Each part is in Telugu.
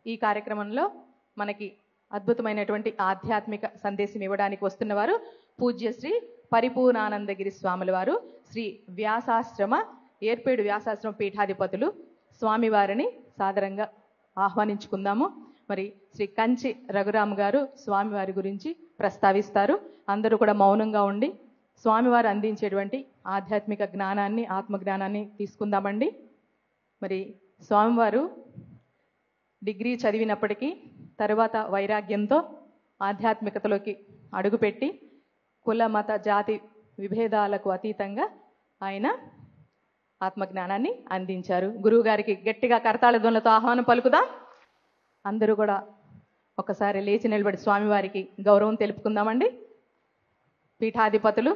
ఈ కార్యక్రమంలో మనకి అద్భుతమైనటువంటి ఆధ్యాత్మిక సందేశం ఇవ్వడానికి వస్తున్నవారు పూజ్య శ్రీ పరిపూర్ణానందగిరి స్వాముల వారు, శ్రీ వ్యాసాశ్రమ ఏర్పేడు వ్యాసాశ్రమ పీఠాధిపతులు స్వామివారిని సాదరంగా ఆహ్వానించుకుందాము. మరి శ్రీ కంచి రఘురామ్ గారు స్వామివారి గురించి ప్రస్తావిస్తారు. అందరూ కూడా మౌనంగా ఉండి స్వామివారు అందించేటువంటి ఆధ్యాత్మిక జ్ఞానాన్ని, ఆత్మజ్ఞానాన్ని తీసుకుందామండి. మరి స్వామివారు డిగ్రీ చదివినప్పటికీ తరువాత వైరాగ్యంతో ఆధ్యాత్మికతలోకి అడుగుపెట్టి కుల మత జాతి విభేదాలకు అతీతంగా ఆయన ఆత్మజ్ఞానాన్ని అందించారు. గురువు గారికి గట్టిగా కరతాళ ధ్వనులతో ఆహ్వానం పలుకుదాం. అందరూ కూడా ఒకసారి లేచి నిలబడి స్వామివారికి గౌరవం తెలుపుకుందామండి. పీఠాధిపతులు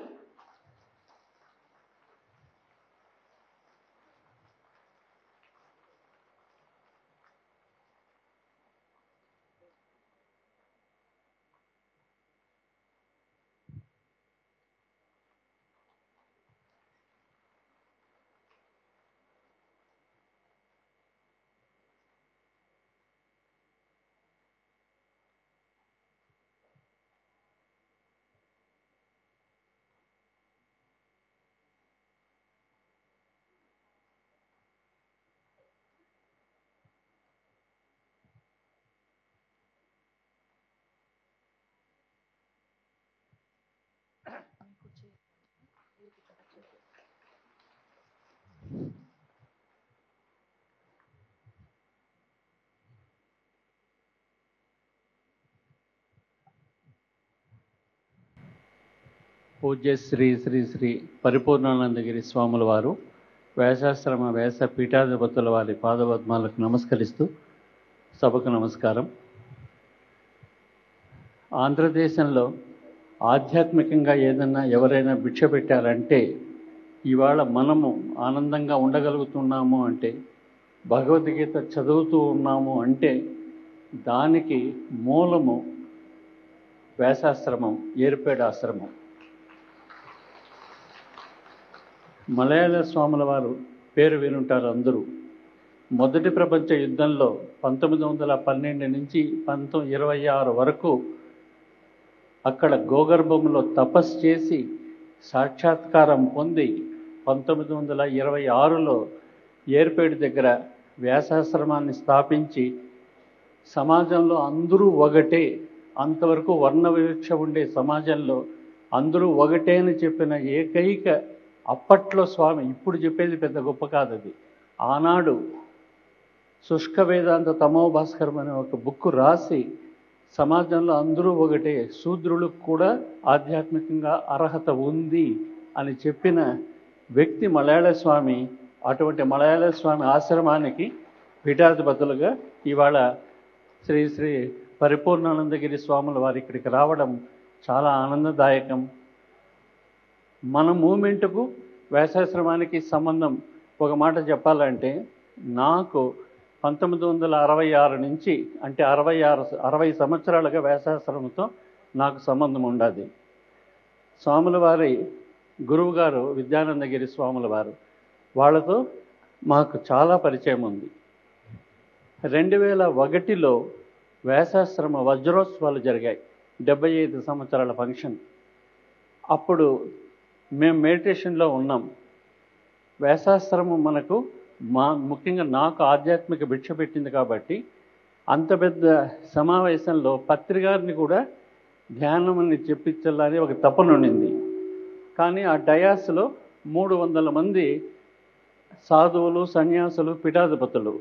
పూజ్య శ్రీ శ్రీ శ్రీ పరిపూర్ణానందగిరి స్వాముల వారు వ్యాసాశ్రమ వ్యాస పీఠాధిపతుల వారి పాదపద్మాలకు నమస్కరిస్తూ సభకు నమస్కారం. ఆంధ్రదేశంలో ఆధ్యాత్మికంగా ఏదన్నా ఎవరైనా భిక్ష పెట్టారంటే ఇవాళ మనము ఆనందంగా ఉండగలుగుతున్నాము అంటే, భగవద్గీత చదువుతూ ఉన్నాము అంటే దానికి మూలము వ్యాసాశ్రమం, ఏర్పేడు ఆశ్రమం. మలయాళ స్వాముల వారు పేరు వినుంటారు అందరూ. మొదటి ప్రపంచ యుద్ధంలో 1912 నుంచి 1926 వరకు అక్కడ గోగర్భంలో తపస్సు చేసి సాక్షాత్కారం పొంది 1926లో ఏర్పేడు దగ్గర వ్యాసాశ్రమాన్ని స్థాపించి సమాజంలో అందరూ ఒకటే, అంతవరకు వర్ణ వివక్ష ఉండే సమాజంలో అందరూ ఒకటే అని చెప్పిన ఏకైక అప్పట్లో స్వామి. ఇప్పుడు చెప్పేది పెద్ద గొప్ప కాదు అది. ఆనాడు శుష్క వేదాంత తమో భాస్కరం అనే ఒక బుక్ రాసి సమాజంలో అందరూ ఒకటే, శూద్రులకు కూడా ఆధ్యాత్మికంగా అర్హత ఉంది అని చెప్పిన వ్యక్తి మలయాళ స్వామి. అటువంటి మలయాళ స్వామి ఆశ్రమానికి పీఠాధిపతులుగా ఇవాళ శ్రీ శ్రీ పరిపూర్ణానందగిరి స్వాముల వారు ఇక్కడికి రావడం చాలా ఆనందదాయకం. మన మూమెంట్కు వ్యాసాశ్రమానికి సంబంధం ఒక మాట చెప్పాలంటే, నాకు 1966 నుంచి అంటే 60 సంవత్సరాలుగా వ్యాసాశ్రమంతో నాకు సంబంధం ఉండదు. స్వాముల వారి గురువు గారు విద్యానందగిరి స్వాముల వారు, వాళ్ళతో మాకు చాలా పరిచయం ఉంది. 2001లో వ్యాసాశ్రమ వజ్రోత్సవాలు జరిగాయి, 75 సంవత్సరాల ఫంక్షన్. అప్పుడు మేము మెడిటేషన్లో ఉన్నాం. వ్యాసాశ్రమం మనకు ముఖ్యంగా నాకు ఆధ్యాత్మిక భిక్ష పెట్టింది కాబట్టి అంత పెద్ద సమావేశంలో పత్రికారిని కూడా ధ్యానం అని చెప్పించాలని ఒక తపన ఉండింది. కానీ ఆ డయాస్లో 300 మంది సాధువులు, సన్యాసులు, పీఠాధిపతులు.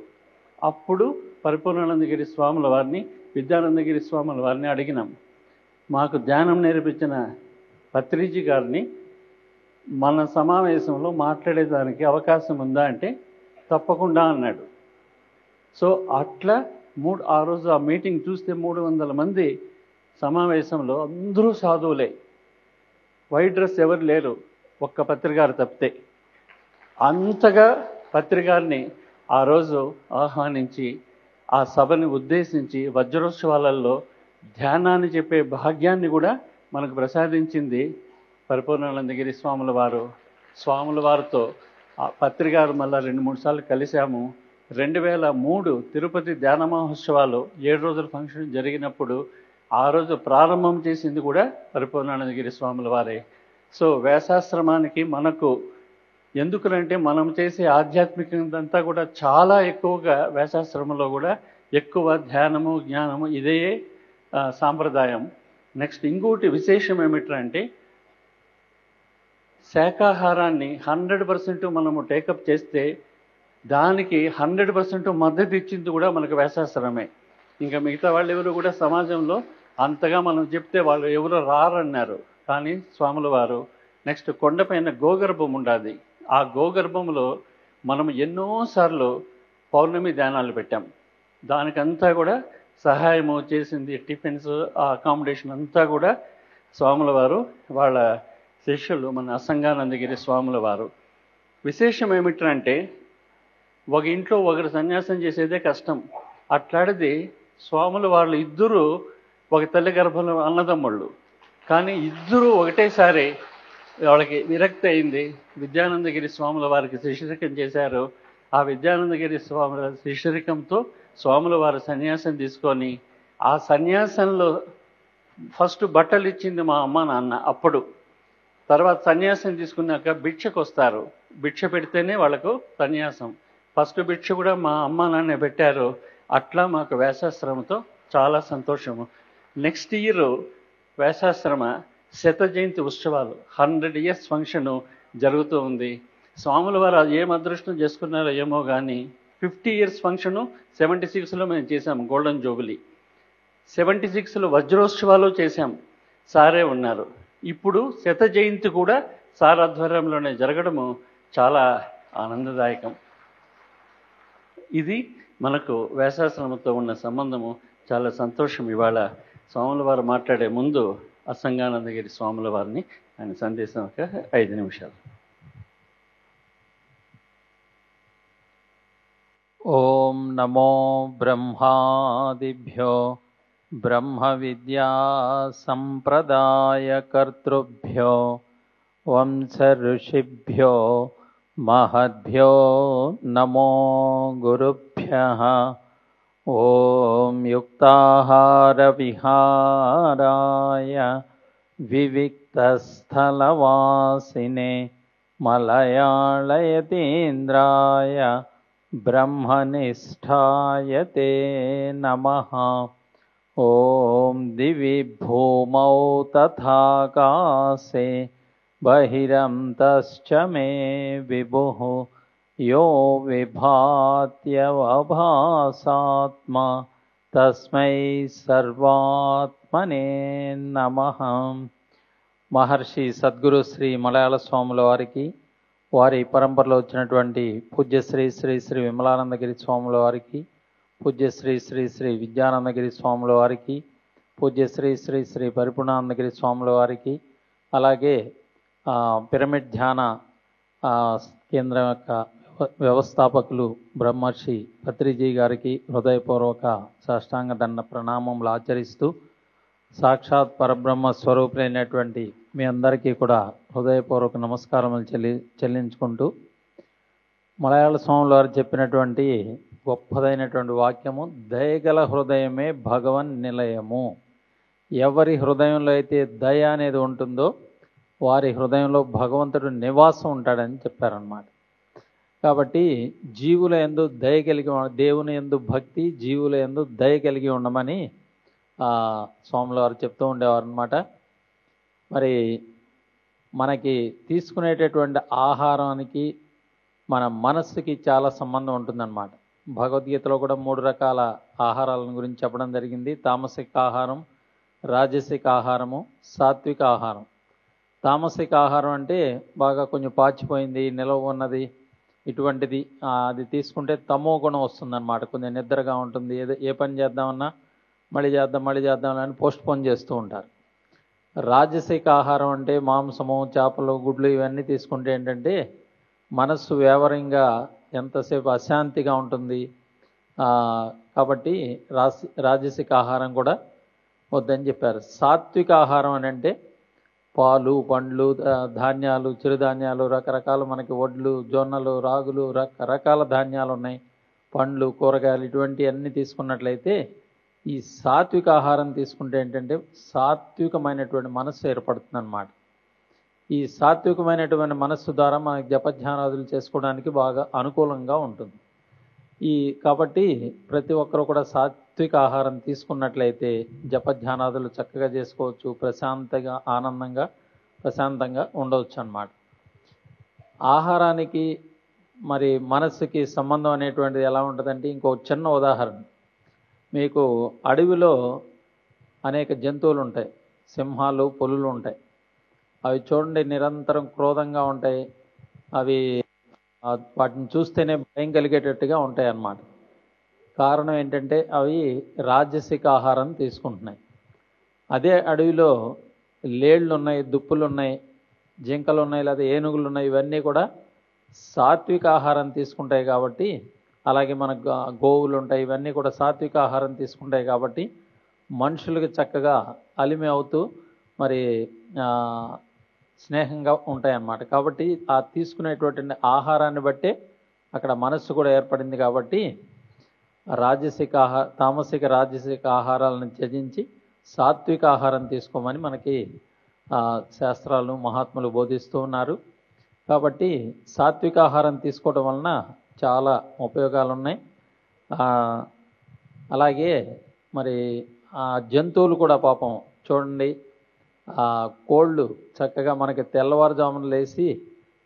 అప్పుడు పరిపూర్ణానందగిరి స్వాముల వారిని, విద్యానందగిరి స్వాముల వారిని అడిగినాం, మాకు ధ్యానం నేర్పించిన పత్రిజీ గారిని మన సమావేశంలో మాట్లాడేదానికి అవకాశం ఉందా అంటే తప్పకుండా అన్నాడు. సో అట్లా ఆ రోజు ఆ మీటింగ్ చూస్తే 300 మంది సమావేశంలో అందరూ సాధువులే. వైట్ డ్రెస్ ఎవరు లేరు, ఒక్క పత్రికారు తప్పితే. అంతగా పత్రికారిని ఆ రోజు ఆహ్వానించి ఆ సభని ఉద్దేశించి వజ్రోత్సవాలలో ధ్యానాన్ని చెప్పే భాగ్యాన్ని కూడా మనకు ప్రసాదించింది పరిపూర్ణానందగిరి స్వాముల వారు. స్వాముల వారితో ఆ పత్రికారు మళ్ళీ 2-3 సార్లు కలిశాము. 2003 తిరుపతి ధ్యాన మహోత్సవాలు 7 రోజుల ఫంక్షన్ జరిగినప్పుడు ఆ రోజు ప్రారంభం చేసింది కూడా పరిపూర్ణానందగిరి స్వాముల వారే. సో వ్యాసాశ్రమానికి మనకు ఎందుకంటే మనం చేసే ఆధ్యాత్మికంతా కూడా చాలా ఎక్కువగా వ్యాసాశ్రమంలో కూడా ఎక్కువ ధ్యానము జ్ఞానము ఇదే సాంప్రదాయం. నెక్స్ట్ ఇంకోటి విశేషం ఏమిటంటే శాకాహారాన్ని 100% మనము టేకప్ చేస్తే దానికి 100% మద్దతు ఇచ్చింది కూడా మనకు వ్యాసాశ్రమే. ఇంకా మిగతా వాళ్ళు ఎవరు కూడా సమాజంలో అంతగా మనం చెప్తే వాళ్ళు ఎవరు రారన్నారు. కానీ స్వాముల వారు నెక్స్ట్ కొండపైన గోగర్భం ఉండాలి. ఆ గోగర్భంలో మనం ఎన్నోసార్లు పౌర్ణమి ధ్యానాలు పెట్టాం. దానికంతా కూడా సహాయము చేసింది టిఫిన్స్, ఆ అకామిడేషన్ అంతా కూడా స్వాముల వారు, వాళ్ళ శిష్యులు మన అసంగానందగిరి స్వాముల వారు. విశేషం ఏమిటంటే ఒక ఇంట్లో ఒకరు సన్యాసం చేసేదే కష్టం. అట్లాంటిది స్వాముల వాళ్ళు ఇద్దరు ఒక తల్లి గర్భంలో అన్నదమ్ముళ్ళు, కానీ ఇద్దరు ఒకటేసారి వాళ్ళకి విరక్తి అయింది. విద్యానందగిరి స్వాముల వారికి శిష్యరికం చేశారు. ఆ విద్యానందగిరి స్వాముల శిష్యరికంతో స్వాముల వారు సన్యాసం తీసుకొని, ఆ సన్యాసంలో ఫస్ట్ బట్టలు ఇచ్చింది మా అమ్మ నాన్న. అప్పుడు తర్వాత సన్యాసం తీసుకున్నాక భిక్షకు వస్తారు. భిక్ష పెడితేనే వాళ్ళకు సన్యాసం. ఫస్ట్ భిక్ష కూడా మా అమ్మ నాన్న పెట్టారు. అట్లా మాకు వ్యాసాశ్రమంతో చాలా సంతోషము. నెక్స్ట్ ఇయర్ వ్యాసాశ్రమ శత జయంతి ఉత్సవాలు 100 years ఫంక్షను జరుగుతూ ఉంది. స్వాముల వారు ఏం అదృష్టం చేసుకున్నారో ఏమో కానీ 50 years ఫంక్షను 76లో మేము చేశాం, గోల్డెన్ జూబిలీ. 76లో వజ్రోత్సవాలు చేశాం, సారే ఉన్నారు. ఇప్పుడు శత జయంతి కూడా సార్ ఆధ్వర్యంలోనే జరగడము చాలా ఆనందదాయకం. ఇది మనకు వ్యాసాశ్రమంతో ఉన్న సంబంధము చాలా సంతోషం. ఇవాళ స్వాముల వారు మాట్లాడే ముందు అసంగానందగిరి స్వాముల వారిని ఆయన సందేశం ఒక 5 నిమిషాలు. ఓం నమో బ్రహ్మాదిభ్యో బ్రహ్మ విద్యా సంప్రదాయకర్తృభ్యో వంశ ఋషిభ్యో మహద్భ్యో నమో గురుభ్యః. ఓం యుక్తాహార విహారాయ వివిక్తస్థలవాసినే మలయాళయతీంద్రాయ బ్రహ్మనిష్ఠాయ తే నమః. ఓం దివి భూమౌ తథాకాశే బహిరంతశ్చ మే విభుః యో విభాత్యవభాసాత్మా తస్మై సర్వాత్మనే నమః. మహర్షి సద్గురు శ్రీ మలయాళ స్వాముల వారికి, వారి పరంపరలో వచ్చినటువంటి పూజ్య శ్రీ శ్రీ శ్రీ విమలానందగిరి స్వాముల వారికి, పూజ్య శ్రీ శ్రీ శ్రీ విద్యానందగిరి స్వాముల వారికి, పూజ్య శ్రీ శ్రీ శ్రీ పరిపూర్ణానందగిరి స్వాముల వారికి, అలాగే పిరమిడ్ ధ్యాన కేంద్రం యొక్క వ్యవస్థాపకులు బ్రహ్మర్షి పత్రిజీ గారికి హృదయపూర్వక సాష్టాంగ దండ ప్రణామములు ఆచరిస్తూ, సాక్షాత్ పరబ్రహ్మ స్వరూపులైనటువంటి మీ అందరికీ కూడా హృదయపూర్వక నమస్కారములు చెల్లించుకుంటూ, మలయాళ స్వాముల వారు చెప్పినటువంటి గొప్పదైనటువంటి వాక్యము, దయగల హృదయమే భగవన్ నిలయము. ఎవరి హృదయంలో అయితే దయ అనేది ఉంటుందో వారి హృదయంలో భగవంతుడు నివాసం ఉంటాడని చెప్పారన్నమాట. కాబట్టి జీవుల యందు దయ కలిగి, దేవుని యందు భక్తి, జీవుల యందు దయ కలిగి ఉండమని స్వాముల వారు చెప్తూ ఉండేవారు అన్నమాట. మరి మనకి తీసుకునేటటువంటి ఆహారానికి మన మనస్సుకి చాలా సంబంధం ఉంటుందన్నమాట. భగవద్గీతలో కూడా 3 రకాల ఆహారాలను గురించి చెప్పడం జరిగింది. తామసిక ఆహారం, రాజసిక ఆహారము, సాత్విక ఆహారం. తామసిక ఆహారం అంటే బాగా కొంచెం పాచిపోయింది, నిలవ ఉన్నది, ఇటువంటిది అది తీసుకుంటే తమో గుణం వస్తుందన్నమాట. కొంచెం నిద్రగా ఉంటుంది, ఏ పని చేద్దామన్నా మళ్ళీ చేద్దాం అని పోస్ట్ పోన్ చేస్తూ ఉంటారు. రాజసిక ఆహారం అంటే మాంసము, చేపలు, గుడ్లు ఇవన్నీ తీసుకుంటే ఏంటంటే మనస్సు వేవరంగా ఎంతసేపు అశాంతిగా ఉంటుంది. కాబట్టి రాజసిక ఆహారం కూడా వద్దని చెప్పారు. సాత్విక ఆహారం అని అంటే పాలు, పండ్లు, ధాన్యాలు, చిరుధాన్యాలు, రకరకాలు మనకి వడ్లు, జొన్నలు, రాగులు, రకరకాల ధాన్యాలు ఉన్నాయి. పండ్లు, కూరగాయలు ఇటువంటివన్నీ తీసుకున్నట్లయితే ఈ సాత్విక ఆహారం తీసుకుంటే ఏంటంటే సాత్వికమైనటువంటి మనస్సు ఏర్పడుతుంది అన్నమాట. ఈ సాత్వికమైనటువంటి మనస్సు ద్వారా మనకి జపధ్యానాదులు చేసుకోవడానికి బాగా అనుకూలంగా ఉంటుంది. కాబట్టి ప్రతి ఒక్కరు కూడా సాత్విక ఆహారం తీసుకున్నట్లయితే జపధ్యానాదులు చక్కగా చేసుకోవచ్చు, ప్రశాంతంగా ఉండవచ్చు అన్నమాట. ఆహారానికి మరి మనస్సుకి సంబంధం అనేటువంటిది ఎలా ఉంటుందంటే ఇంకో చిన్న ఉదాహరణ. మీకు అడవిలో అనేక జంతువులు ఉంటాయి, సింహాలు, పులులు ఉంటాయి. అవి చూడండి నిరంతరం క్రోధంగా ఉంటాయి. అవి వాటిని చూస్తేనే భయం కలిగేటట్టుగా ఉంటాయి అన్నమాట. కారణం ఏంటంటే అవి రాజసిక ఆహారం తీసుకుంటున్నాయి. అదే అడవిలో లేళ్ళు ఉన్నాయి, దుప్పులు ఉన్నాయి, జింకలు ఉన్నాయి, లేదా ఏనుగులు ఉన్నాయి. ఇవన్నీ కూడా సాత్విక ఆహారం తీసుకుంటాయి కాబట్టి, అలాగే మన గోవులు ఉంటాయి, ఇవన్నీ కూడా సాత్విక ఆహారం తీసుకుంటాయి కాబట్టి మనుషులకు చక్కగా అలిమి అవుతూ మరి స్నేహంగా ఉంటాయన్నమాట. కాబట్టి ఆ తీసుకునేటువంటి ఆహారాన్ని బట్టే అక్కడ మనస్సు కూడా ఏర్పడింది. కాబట్టి తామసిక రాజసిక ఆహారాలను త్యజించి సాత్విక ఆహారం తీసుకోమని మనకి శాస్త్రాలు, మహాత్ములు బోధిస్తూ ఉన్నారు. కాబట్టి సాత్విక ఆహారం తీసుకోవడం వలన చాలా ఉపయోగాలు ఉన్నాయి. అలాగే మరి జంతువులు కూడా పాపం చూడండి, కోళ్ళు చక్కగా మనకి తెల్లవారుజామున లేచి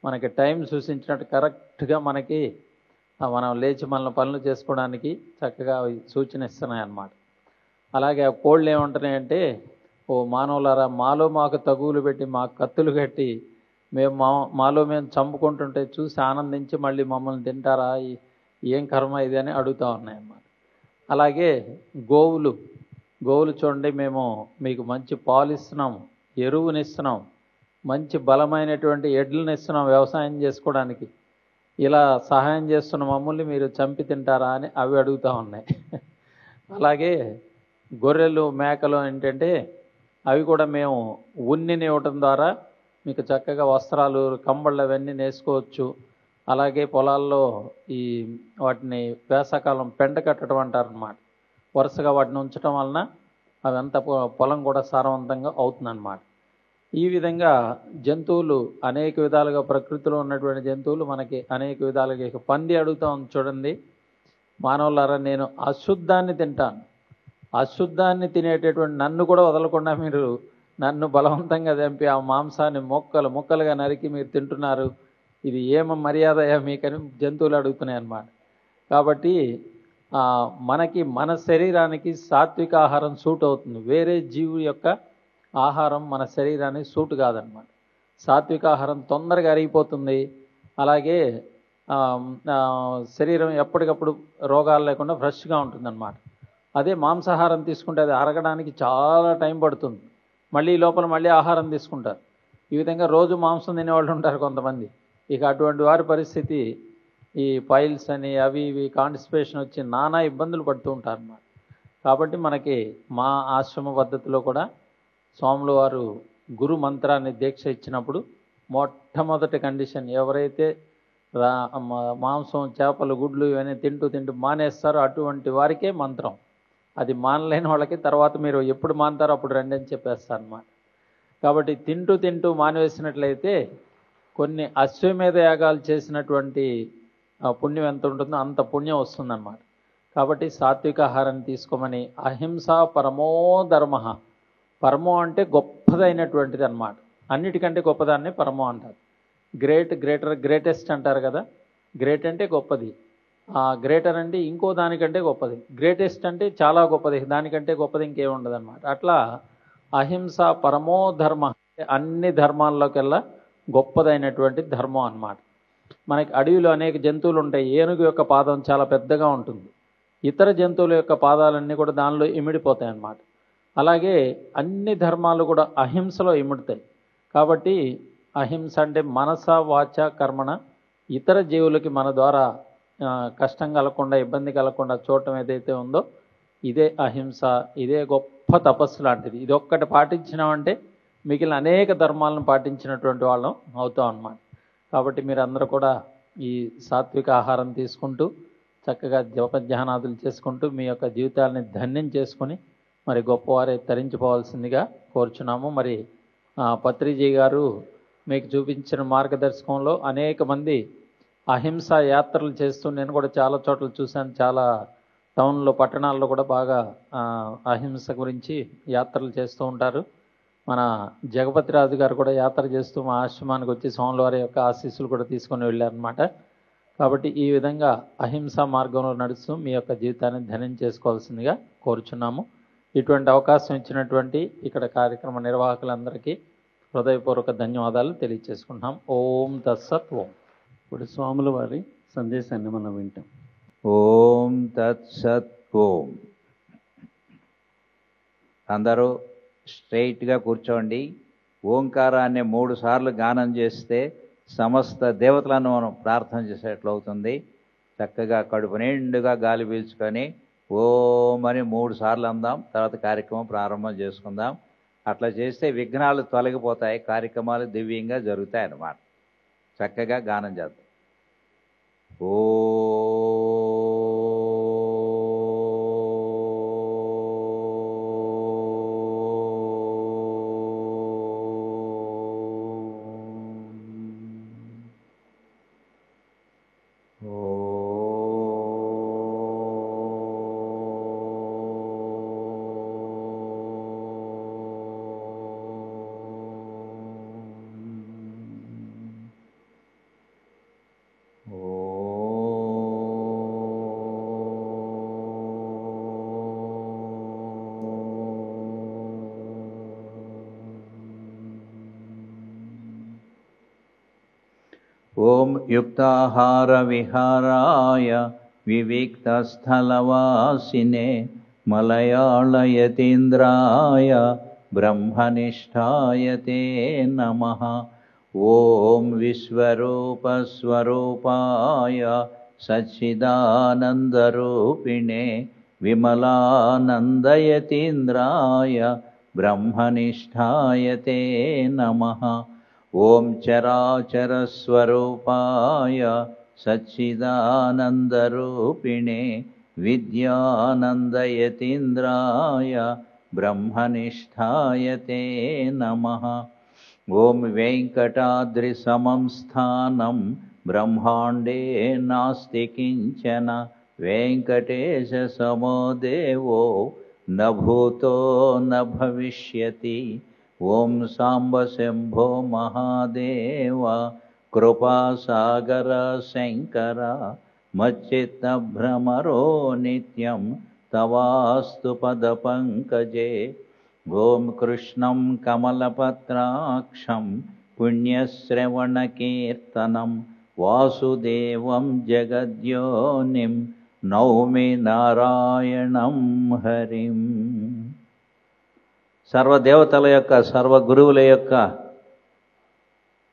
మనకి టైం సూచించినట్టు కరెక్ట్గా మనకి మనం లేచి మన పనులు చేసుకోవడానికి చక్కగా సూచన ఇస్తున్నాయి అన్నమాట. అలాగే ఆ కోళ్ళు ఏమంటున్నాయంటే, ఓ మానవులారా, మాలో మాకు తగువులు పెట్టి మాకు కత్తులు కట్టి మాలో మేము చంపుకుంటుంటే చూసి ఆనందించి మళ్ళీ మమ్మల్ని తింటారా, ఏం కర్మ ఇది అని అడుగుతూ ఉన్నాయన్నమాట. అలాగే గోవులు చూడండి, మేము మీకు మంచి పాలు ఇస్తున్నాము, ఎరువునిస్తున్నాం, మంచి బలమైనటువంటి ఎడ్లను ఇస్తున్నాం వ్యవసాయం చేసుకోవడానికి, ఇలా సహాయం చేస్తున్న మమ్మల్ని మీరు చంపి తింటారా అని అవి అడుగుతూ ఉన్నాయి. అలాగే గొర్రెలు, మేకలు ఏంటంటే అవి కూడా మేము ఉన్నిని ఇవ్వటం ద్వారా మీకు చక్కగా వస్త్రాలు, కంబళ్ళు అవన్నీ నేసుకోవచ్చు. అలాగే పొలాల్లో వాటిని వేసవకాలం పెంట కట్టడం అంటారనమాట. వరుసగా వాటిని ఉంచడం వలన అదంతా పొలం కూడా సారవంతంగా అవుతుందన్నమాట. ఈ విధంగా జంతువులు అనేక విధాలుగా, ప్రకృతిలో ఉన్నటువంటి జంతువులు మనకి అనేక విధాలుగా. ఇక పంది అడుగుతాం చూడండి, మానవులారా నేను అశుద్ధాన్ని తింటాను, అశుద్ధాన్ని తినేటటువంటి నన్ను కూడా వదలకుండా మీరు నన్ను బలవంతంగా చంపి ఆ మాంసాన్ని ముక్కలుగా నరికి మీరు తింటున్నారు, ఇది ఏమ మర్యాదయా మీకని జంతువులు అడుగుతున్నాయి అన్నమాట. కాబట్టి మనకి మన శరీరానికి సాత్విక ఆహారం సూట్ అవుతుంది, వేరే జీవి యొక్క ఆహారం మన శరీరానికి సూట్ కాదనమాట. సాత్విక ఆహారం తొందరగా అరిగిపోతుంది, అలాగే శరీరం ఎప్పటికప్పుడు రోగాలు లేకుండా ఫ్రెష్గా ఉంటుందన్నమాట. అదే మాంసాహారం తీసుకుంటే అది అరగడానికి చాలా టైం పడుతుంది, మళ్ళీ లోపల మళ్ళీ ఆహారం తీసుకుంటారు. ఈ విధంగా రోజు మాంసం తినేవాళ్ళు ఉంటారు కొంతమంది. ఇక అటువంటి వారి పరిస్థితి ఈ పైల్స్ అని అవి ఇవి కాన్స్టిపేషన్ వచ్చి నానా ఇబ్బందులు పడుతూ ఉంటారు అన్నమాట. కాబట్టి మనకి మా ఆశ్రమ పద్ధతిలో కూడా స్వాములు వారు గురు మంత్రాన్ని దీక్ష ఇచ్చినప్పుడు మొట్టమొదటి కండిషన్, ఎవరైతే మాంసం, చేపలు, గుడ్లు ఇవన్నీ తింటూ మానేస్తారో అటువంటి వారికే మంత్రం. అది మానలేని వాళ్ళకి తర్వాత మీరు ఎప్పుడు మానుతారో అప్పుడు రండి అని చెప్పేస్తారు అన్నమాట. కాబట్టి తింటూ మానివేసినట్లయితే కొన్ని అశ్వమేధ యాగాలు చేసినటువంటి పుణ్యం ఎంత ఉంటుందో అంత పుణ్యం వస్తుందన్నమాట. కాబట్టి సాత్విక ఆహారాన్ని తీసుకోమని. అహింస పరమో ధర్మ, పరమో అంటే గొప్పదైనటువంటిది అన్నమాట. అన్నిటికంటే గొప్పదాన్ని పరమో అంటారు. గ్రేటెస్ట్ అంటారు కదా, గ్రేట్ అంటే గొప్పది, గ్రేటర్ అంటే ఇంకో దానికంటే గొప్పది, గ్రేటెస్ట్ అంటే చాలా గొప్పది, దానికంటే గొప్పది ఇంకేం ఉండదు అన్నమాట. అట్లా అహింస పరమో ధర్మ అంటే అన్ని ధర్మాల్లోకెల్లా గొప్పదైనటువంటి ధర్మం అన్నమాట. మనకి అడవిలో అనేక జంతువులు ఉంటాయి. ఏనుగు యొక్క పాదం చాలా పెద్దగా ఉంటుంది, ఇతర జంతువుల యొక్క పాదాలన్నీ కూడా దానిలో ఇమిడిపోతాయి అన్నమాట. అలాగే అన్ని ధర్మాలు కూడా అహింసలో ఇమిడుతాయి. కాబట్టి అహింస అంటే మనస వాచ కర్మణ ఇతర జీవులకి మన ద్వారా కష్టం కలగకుండా, ఇబ్బంది కలగకుండా చూడటం ఏదైతే ఉందో ఇదే అహింస, ఇదే గొప్ప తపస్సు లాంటిది. ఇది ఒక్కటి పాటించినామంటే మిగిలిన అనేక ధర్మాలను పాటించినటువంటి వాళ్ళం అవుతాం అన్నమాట. కాబట్టి మీరందరూ కూడా ఈ సాత్విక ఆహారం తీసుకుంటూ చక్కగా జపధ్యానాదులు చేసుకుంటూ మీ యొక్క జీవితాలని ధన్యం చేసుకుని మరి గొప్పవారే తరించిపోవాల్సిందిగా కోరుచున్నాము. మరి పత్రిజీ గారు మీకు చూపించిన మార్గదర్శకంలో అనేక మంది అహింసా యాత్రలు చేస్తూ, నేను కూడా చాలా చోట్ల చూశాను, చాలా టౌన్లో పట్టణాల్లో కూడా బాగా అహింస గురించి యాత్రలు చేస్తూ ఉంటారు. మన జగపతిరాజు గారు కూడా యాత్ర చేస్తూ మా ఆశ్రమానికి వచ్చి స్వాముల వారి యొక్క ఆశీస్సులు కూడా తీసుకొని వెళ్ళారనమాట. కాబట్టి ఈ విధంగా అహింసా మార్గంలో నడుస్తూ మీ యొక్క జీవితాన్ని ధన్యం చేసుకోవాల్సిందిగా కోరుచున్నాము. ఇటువంటి అవకాశం ఇచ్చినటువంటి ఇక్కడ కార్యక్రమ నిర్వాహకులందరికీ హృదయపూర్వక ధన్యవాదాలు తెలియజేసుకుంటున్నాం. ఓం తత్సత్. ఓం. ఇప్పుడు స్వాముల వారి సందేశాన్ని మనం వింటాం. ఓం తత్సత్. ఓం. అందరూ స్ట్రైట్గా కూర్చోండి. ఓంకారాన్ని 3 సార్లు గానం చేస్తే సమస్త దేవతలను మనం ప్రార్థన చేసేట్లు అవుతుంది. చక్కగా కడుపు నిండుగా గాలి పీల్చుకొని ఓం అని 3 సార్లు అందాం. తర్వాత కార్యక్రమం ప్రారంభం చేసుకుందాం. అట్లా చేస్తే విఘ్నాలు తొలగిపోతాయి, కార్యక్రమాలు దివ్యంగా జరుగుతాయి అన్నమాట. చక్కగా గానం చేద్దాం. ఓ ఓం యుక్తాహార విహారాయ వివిక్తస్థలవాసినే మలయాళయతీంద్రాయ బ్రహ్మనిష్ఠాయ తే నమః. ఓం విశ్వరూపస్వరూపాయ సచ్చిదానందరూపిణే విమలానందయతీంద్రాయ బ్రహ్మనిష్ఠాయ తే నమః. ఓం చరాచరస్వరూపాయ సచ్చిదానందరూపిణే విద్యానందయతీంద్రాయ బ్రహ్మనిష్ఠాయ తే నమః. ఓం వెంకటాద్రిసమం స్థానం బ్రహ్మాండే నాస్తి కించన వెంకటేశసమో దేవో న భూతో న భవిష్యతి. ఓం సాంబ శంభో మహాదేవ కృపాసాగర శంకర మచ్చిత్తభ్రమరో నిత్యం తవాస్తు పదపంకజే. ఓం కృష్ణం కమలపత్రాక్షం పుణ్యశ్రవణకీర్తనం వాసుదేవం జగద్యోనిం నౌమి నారాయణం హరిం. సర్వదేవతల యొక్క సర్వగురువుల యొక్క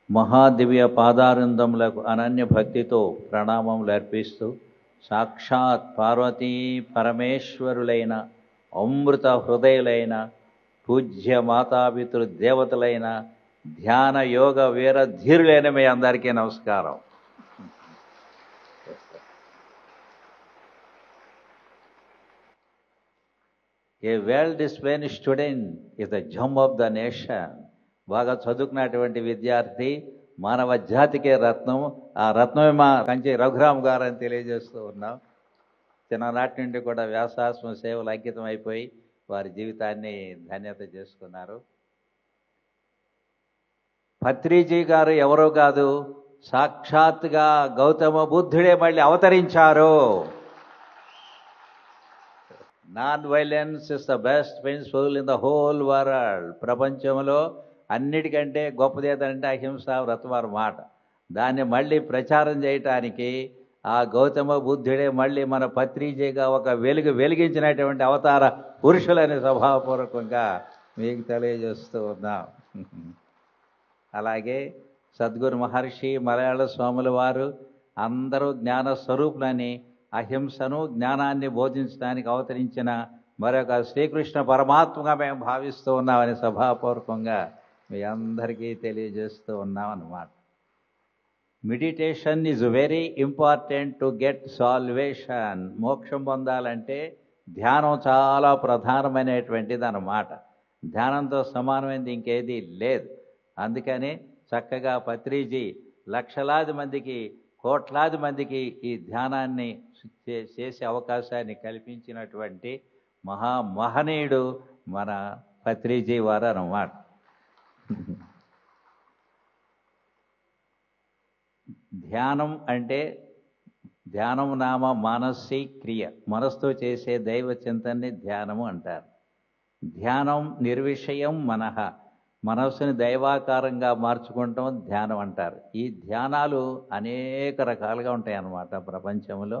మహాదివ్య పాదారంధములకు అనన్య భక్తితో ప్రణామములు అర్పిస్తూ సాక్షాత్ పార్వతీ పరమేశ్వరులైన అమృత హృదయులైన పూజ్య మాతాపితృ దేవతలైన ధ్యాన యోగ వీర ధీరులైన మీ అందరికీ నమస్కారం. ఏ well disciplined student is the Jammu of the nation. బాగా చదువుకున్నటువంటి విద్యార్థి మానవ జాతికే రత్నం. ఆ రత్నమే మా కంచి రఘురామ్ గారు అని తెలియజేస్తూ ఉన్నాం. చిన్ననాటి నుండి కూడా వ్యాసాశ్రమ సేవలు అంకితం అయిపోయి వారి జీవితాన్ని ధన్యత చేసుకున్నారు. పత్రిజీ గారు ఎవరో కాదు, సాక్షాత్తుగా గౌతమ బుద్ధుడే మళ్ళీ అవతరించారు. Non violence is the best principle in the whole world. ప్రపంచంలో అన్నిటికంటే గొప్పది ఏదంటే అహింసా వ్రతవారి మాట. దాన్ని మళ్ళీ ప్రచారం చేయటానికి ఆ గౌతమ బుద్ధుడే మళ్ళీ మన పత్రిజీగా ఒక వెలిగించినటువంటి అవతార పురుషులని సభాపూర్వకంగా మీకు తెలియజేస్తూ ఉన్నాం. అలాగే సద్గురు మహర్షి మలయాళ స్వాముల వారు అందరూ జ్ఞాన స్వరూపులని అహింసను జ్ఞానాన్ని బోధించడానికి అవతరించిన మరొక శ్రీకృష్ణ పరమాత్మగా మేము భావిస్తూ ఉన్నామని సభాపూర్వకంగా మీ అందరికీ తెలియజేస్తూ ఉన్నాం అన్నమాట. Meditation is very important to get salvation. మోక్షం పొందాలంటే ధ్యానం చాలా ప్రధానమైనటువంటిది అన్నమాట. ధ్యానంతో సమానమైనది ఇంకేది లేదు. అందుకని చక్కగా పత్రిజీ లక్షలాది మందికి, కోట్లాది మందికి ఈ ధ్యానాన్ని చేసే అవకాశాన్ని కల్పించినటువంటి మహనీయుడు మన పత్రిజీ వారు అన్నమాట. ధ్యానం అంటే ధ్యానం నామ మానసి క్రియ, మనసుతో చేసే దైవ చింతనని ధ్యానము అంటారు. ధ్యానం నిర్విషయం మనః, మనస్సుని దైవాకారంగా మార్చుకుంటాం ధ్యానం అంటారు. ఈ ధ్యానాలు అనేక రకాలుగా ఉంటాయి అన్నమాట ప్రపంచంలో.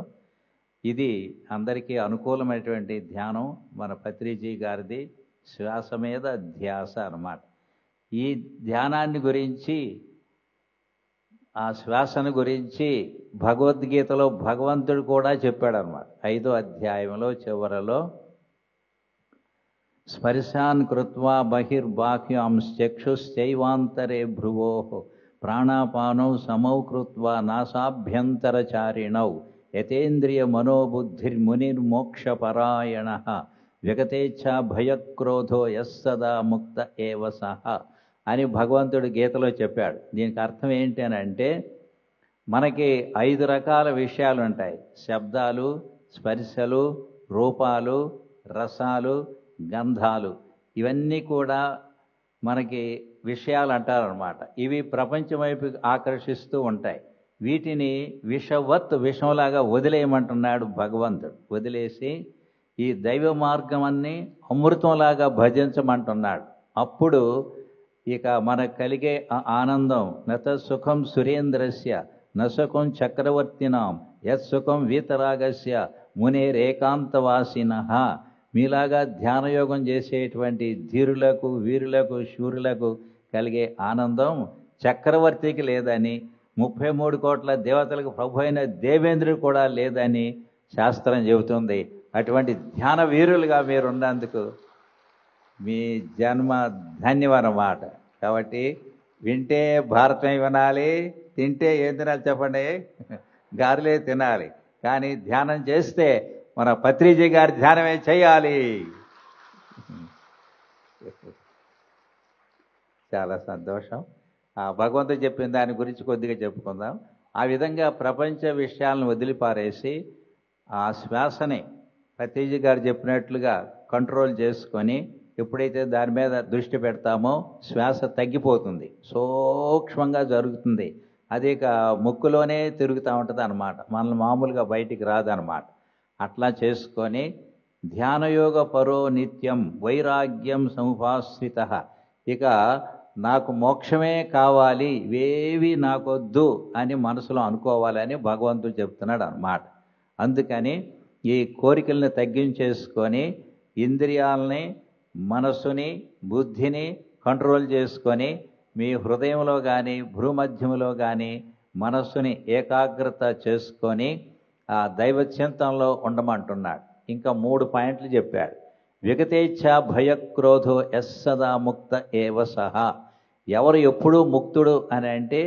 ఇది అందరికీ అనుకూలమైనటువంటి ధ్యానం మన పత్రిజీ గారిది శ్వాస మీద ధ్యాస అన్నమాట. ఈ ధ్యానాన్ని గురించి, ఆ శ్వాసను గురించి భగవద్గీతలో భగవంతుడు కూడా చెప్పాడనమాట. 5వ అధ్యాయంలో చివరలో స్పర్శాన్ కృత్వా బహిర్బాహ్యాంశ్చక్షుశ్చైవాంతరే భ్రువో ప్రాణాపానౌ సమౌ కృత్వా నాసాభ్యంతరచారిణౌ యతేంద్రియ మనోబుద్ధిర్మునిర్మోక్షపరాయణ విగతేచ్ఛా భయక్రోధో యస్సదా ముక్త ఏవ సహ అని భగవంతుడు గీతలో చెప్పాడు. దీనికి అర్థం ఏంటి అని అంటే, మనకి 5 రకాల విషయాలు ఉంటాయి. శబ్దాలు, స్పర్శలు, రూపాలు, రసాలు, గంధాలు. ఇవన్నీ కూడా మనకి విషయాలు అంటారనమాట. ఇవి ప్రపంచం వైపు ఆకర్షిస్తూ ఉంటాయి. వీటిని విషంలాగా వదిలేయమంటున్నాడు భగవంతుడు. వదిలేసి ఈ దైవ మార్గమన్నీ అమృతంలాగా భజించమంటున్నాడు. అప్పుడు ఇక మనకు కలిగే ఆనందం నత సుఖం సురేంద్రస్య నసుఖం చక్రవర్తినాం యత్సుఖం వీతరాగస్య మునేరేకాంతవాసినః. మీలాగా ధ్యానయోగం చేసేటువంటి ధీరులకు, వీరులకు, శూరులకు కలిగే ఆనందం చక్రవర్తికి లేదని, 33 కోట్ల దేవతలకు ప్రభు అయిన దేవేంద్రుడు కూడా లేదని శాస్త్రం చెబుతుంది. అటువంటి ధ్యాన వీరులుగా మీరున్నందుకు మీ జన్మ ధన్యమన్నమాట. కాబట్టి వింటే భారతం వినాలి, తింటే ఏం తినాలి చెప్పండి? గారెలే తినాలి. కానీ ధ్యానం చేస్తే మన పత్రిజీ గారి ధ్యానమే చేయాలి. చాలా సంతోషం. భగవంతుడు చెప్పిన దాని గురించి కొద్దిగా చెప్పుకుందాం. ఆ విధంగా ప్రపంచ విషయాలను వదిలిపారేసి ఆ శ్వాసని పత్రిజీ గారు చెప్పినట్లుగా కంట్రోల్ చేసుకొని ఎప్పుడైతే దాని మీద దృష్టి పెడతామో శ్వాస తగ్గిపోతుంది, సూక్ష్మంగా జరుగుతుంది. అది ముక్కులోనే తిరుగుతూ ఉంటుంది అన్నమాట. మనల్ని మామూలుగా బయటికి రాదనమాట. అట్లా చేసుకొని ధ్యానయోగ పరో నిత్యం వైరాగ్యం సముపాశ్రిత. ఇక నాకు మోక్షమే కావాలి, ఇవేవి నాకొద్దు అని మనసులో అనుకోవాలని భగవంతుడు చెప్తున్నాడు అన్నమాట. అందుకని ఈ కోరికల్ని తగ్గించేసుకొని ఇంద్రియాలని, మనస్సుని, బుద్ధిని కంట్రోల్ చేసుకొని మీ హృదయంలో కానీ భ్రూమధ్యంలో కానీ మనస్సుని ఏకాగ్రత చేసుకొని ఆ దైవ చింతనలో ఉండమంటున్నాడు. ఇంకా 3 పాయింట్లు చెప్పాడు. విగతేచ్ఛా భయక్రోధో యస్సదా ముక్త ఏవ సహా. ఎవరు ఎప్పుడూ ముక్తుడు అని అంటే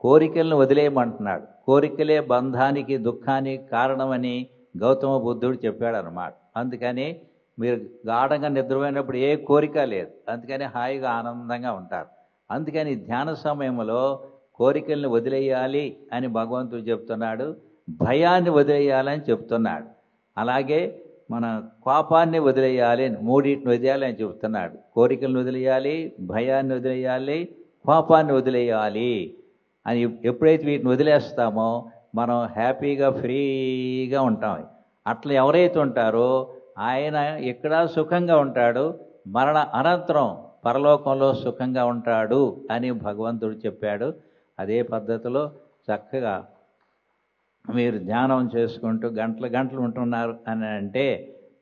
కోరికలను వదిలేయమంటున్నాడు. కోరికలే బంధానికి, దుఃఖానికి కారణమని గౌతమ బుద్ధుడు చెప్పాడు అన్నమాట. అందుకని మీరు గాఢంగా నిద్రపోయినప్పుడు ఏ కోరిక లేదు, అందుకని హాయిగా ఆనందంగా ఉంటారు. అందుకని ధ్యాన సమయంలో కోరికల్ని వదిలేయాలి అని భగవంతుడు చెప్తున్నాడు, భయాన్ని వదిలేయాలని చెప్తున్నాడు. అలాగే మన కోపాన్ని వదిలేయాలి, 3 వదిలేయాలి అని చెప్తున్నాడు. కోరికలను వదిలేయాలి, భయాన్ని వదిలేయాలి, కోపాన్ని వదిలేయాలి అని. ఎప్పుడైతే వీటిని వదిలేస్తామో మనం హ్యాపీగా ఫ్రీగా ఉంటాం. అట్లా ఎవరైతే ఉంటారో ఆయన ఇక్కడ సుఖంగా ఉంటాడు, మరణ అనంతరం పరలోకంలో సుఖంగా ఉంటాడు అని భగవంతుడు చెప్పాడు. అదే పద్ధతిలో చక్కగా మీరు ధ్యానం చేసుకుంటూ గంటలు ఉంటున్నారు అని అంటే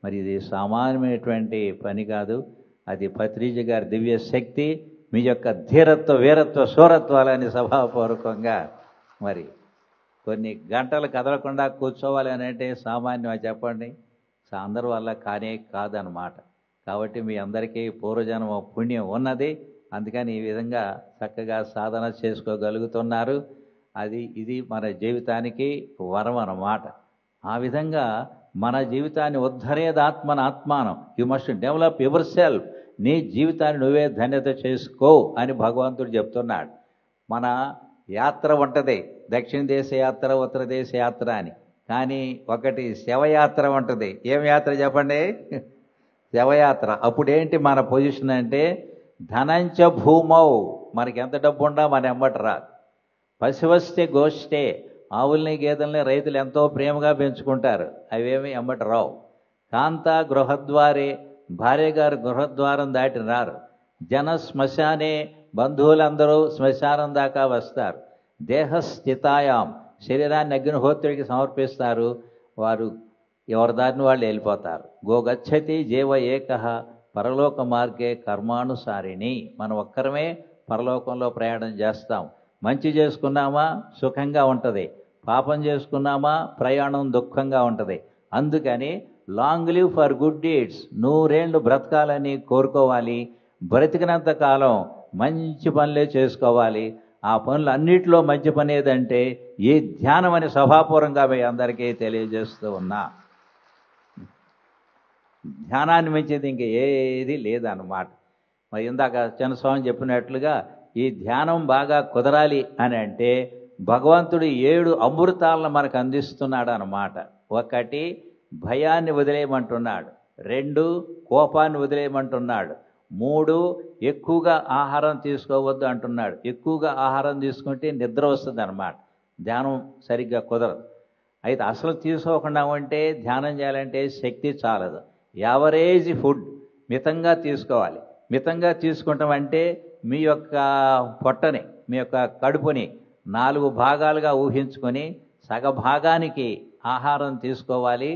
మరి ఇది సామాన్యమైనటువంటి పని కాదు. అది పత్రిజీ గారి దివ్య శక్తి. మీ యొక్క ధీరత్వ, వీరత్వ, శూరత్వాలని సభాపూర్వకంగా మరి కొన్ని గంటలు కదలకుండా కూర్చోవాలి అని అంటే సామాన్యం చెప్పండి, అందరి వల్ల కాదనమాట. కాబట్టి మీ అందరికీ పూర్వజన్మ పుణ్యం ఉన్నది. అందుకని ఈ విధంగా చక్కగా సాధన చేసుకోగలుగుతున్నారు. ఇది మన జీవితానికి వరం అన్నమాట. ఆ విధంగా మన జీవితాన్ని ఉద్ధరేదాత్మన ఆత్మానం, you must develop your self, నీ జీవితాన్ని నువ్వే ధన్యత చేసుకో అని భగవంతుడు చెప్తున్నాడు. మన యాత్ర ఉంటుంది, దక్షిణ దేశ యాత్ర, ఉత్తర దేశ యాత్ర అని. కానీ ఒకటి శవయాత్ర ఉంటుంది. ఏం యాత్ర చెప్పండి? శవయాత్ర. అప్పుడేంటి మన పొజిషన్ అంటే, ధనంచ భూమౌ, మనకి ఎంత డబ్బు ఉండా మన ఎమ్మట రాదు. పశువస్తే గోష్ఠే, ఆవుల్ని గేదెల్ని రైతులు ఎంతో ప్రేమగా పెంచుకుంటారు, అవేమి ఎమ్మట రావు. కాంత గృహద్వారే, భార్య గారు గృహద్వారం దాటి రారు. జన శ్మశానే, బంధువులందరూ శ్మశానం దాకా వస్తారు. దేహస్థితాయాం, శరీరాన్ని అగ్నిహోత్రుడికి సమర్పిస్తారు, వారు ఎవరి దారిని వాళ్ళు వెళ్ళిపోతారు. గోగచ్చతి జీవ ఏకః పరలోక మార్గే కర్మానుసారిణి, మనం ఒక్కరమే పరలోకంలో ప్రయాణం చేస్తాం. మంచి చేసుకున్నామా సుఖంగా ఉంటుంది, పాపం చేసుకున్నామా ప్రయాణం దుఃఖంగా ఉంటుంది. అందుకని long live for good deeds, 100 ఏళ్ళు బ్రతకాలని కోరుకోవాలి. బ్రతికినంత కాలం మంచి పనులే చేసుకోవాలి. ఆ పనులు అన్నిటిలో మంచి పని ఏదంటే ఈ ధ్యానం అని సభాపూర్వంగా మీ అందరికీ తెలియజేస్తూ ఉన్నా. ధ్యానాన్ని మించింది ఇంక ఏది లేదన్నమాట. మరి ఇందాక చిన్నస్వామి చెప్పినట్లుగా ఈ ధ్యానం బాగా కుదరాలి అని అంటే భగవంతుడు 7 అమృతాలను మనకు అందిస్తున్నాడు అన్నమాట. 1 భయాన్ని వదిలేయమంటున్నాడు, 2 కోపాన్ని వదిలేయమంటున్నాడు, 3 ఎక్కువగా ఆహారం తీసుకోవద్దు అంటున్నాడు. ఎక్కువగా ఆహారం తీసుకుంటే నిద్ర వస్తుంది అన్నమాట, ధ్యానం సరిగ్గా కుదరదు. అయితే అసలు తీసుకోకుండా ఉంటే ధ్యానం చేయాలంటే శక్తి చాలదు. యావరేజ్ ఫుడ్ మితంగా తీసుకోవాలి. మితంగా తీసుకుంటాం అంటే మీ యొక్క పొట్టని, మీ యొక్క కడుపుని 4 భాగాలుగా ఊహించుకొని సగభాగానికి ఆహారం తీసుకోవాలి,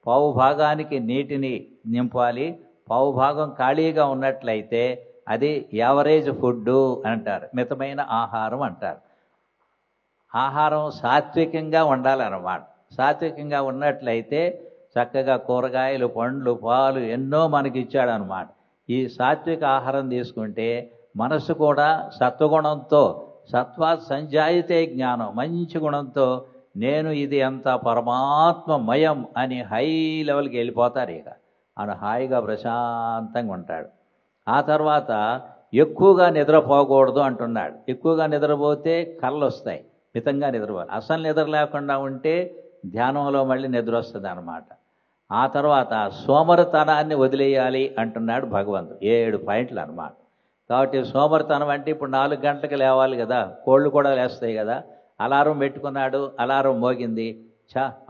పావు భాగానికి నీటిని నింపాలి, పావు భాగం ఖాళీగా ఉన్నట్లయితే అది యావరేజ్ ఫుడ్ అంటారు, మితమైన ఆహారం అంటారు. ఆహారం సాత్వికంగా ఉండాలన్నమాట. సాత్వికంగా ఉన్నట్లయితే చక్కగా కూరగాయలు, పండ్లు, పాలు ఎన్నో మనకి ఇచ్చాడనమాట. ఈ సాత్విక ఆహారం తీసుకుంటే మనసు కూడా సత్వగుణంతో, సత్వాత్ సంజాయితే జ్ఞానం, మంచి గుణంతో నేను ఇది అంత పరమాత్మమయం అని హై లెవెల్కి వెళ్ళిపోతారు. ఇక ఆయన హాయిగా ప్రశాంతంగా ఉంటాడు. ఆ తర్వాత ఎక్కువగా నిద్రపోకూడదు అంటున్నాడు. ఎక్కువగా నిద్రపోతే కళ్ళు వస్తాయి, మితంగా నిద్రపోవాలి. అసలు నిద్ర లేకుండా ఉంటే ధ్యానంలో మళ్ళీ నిద్ర వస్తుంది అన్నమాట. ఆ తర్వాత సోమరితనాన్ని వదిలేయాలి అంటున్నాడు భగవంతుడు. 7 పాయింట్లు అన్నమాట. కాబట్టి సోమరితనం అంటే ఇప్పుడు 4 గంటలకు లేవాలి కదా, కోళ్ళు కూడా లేస్తాయి కదా. అలారం పెట్టుకున్నాడు, అలారం మోగింది,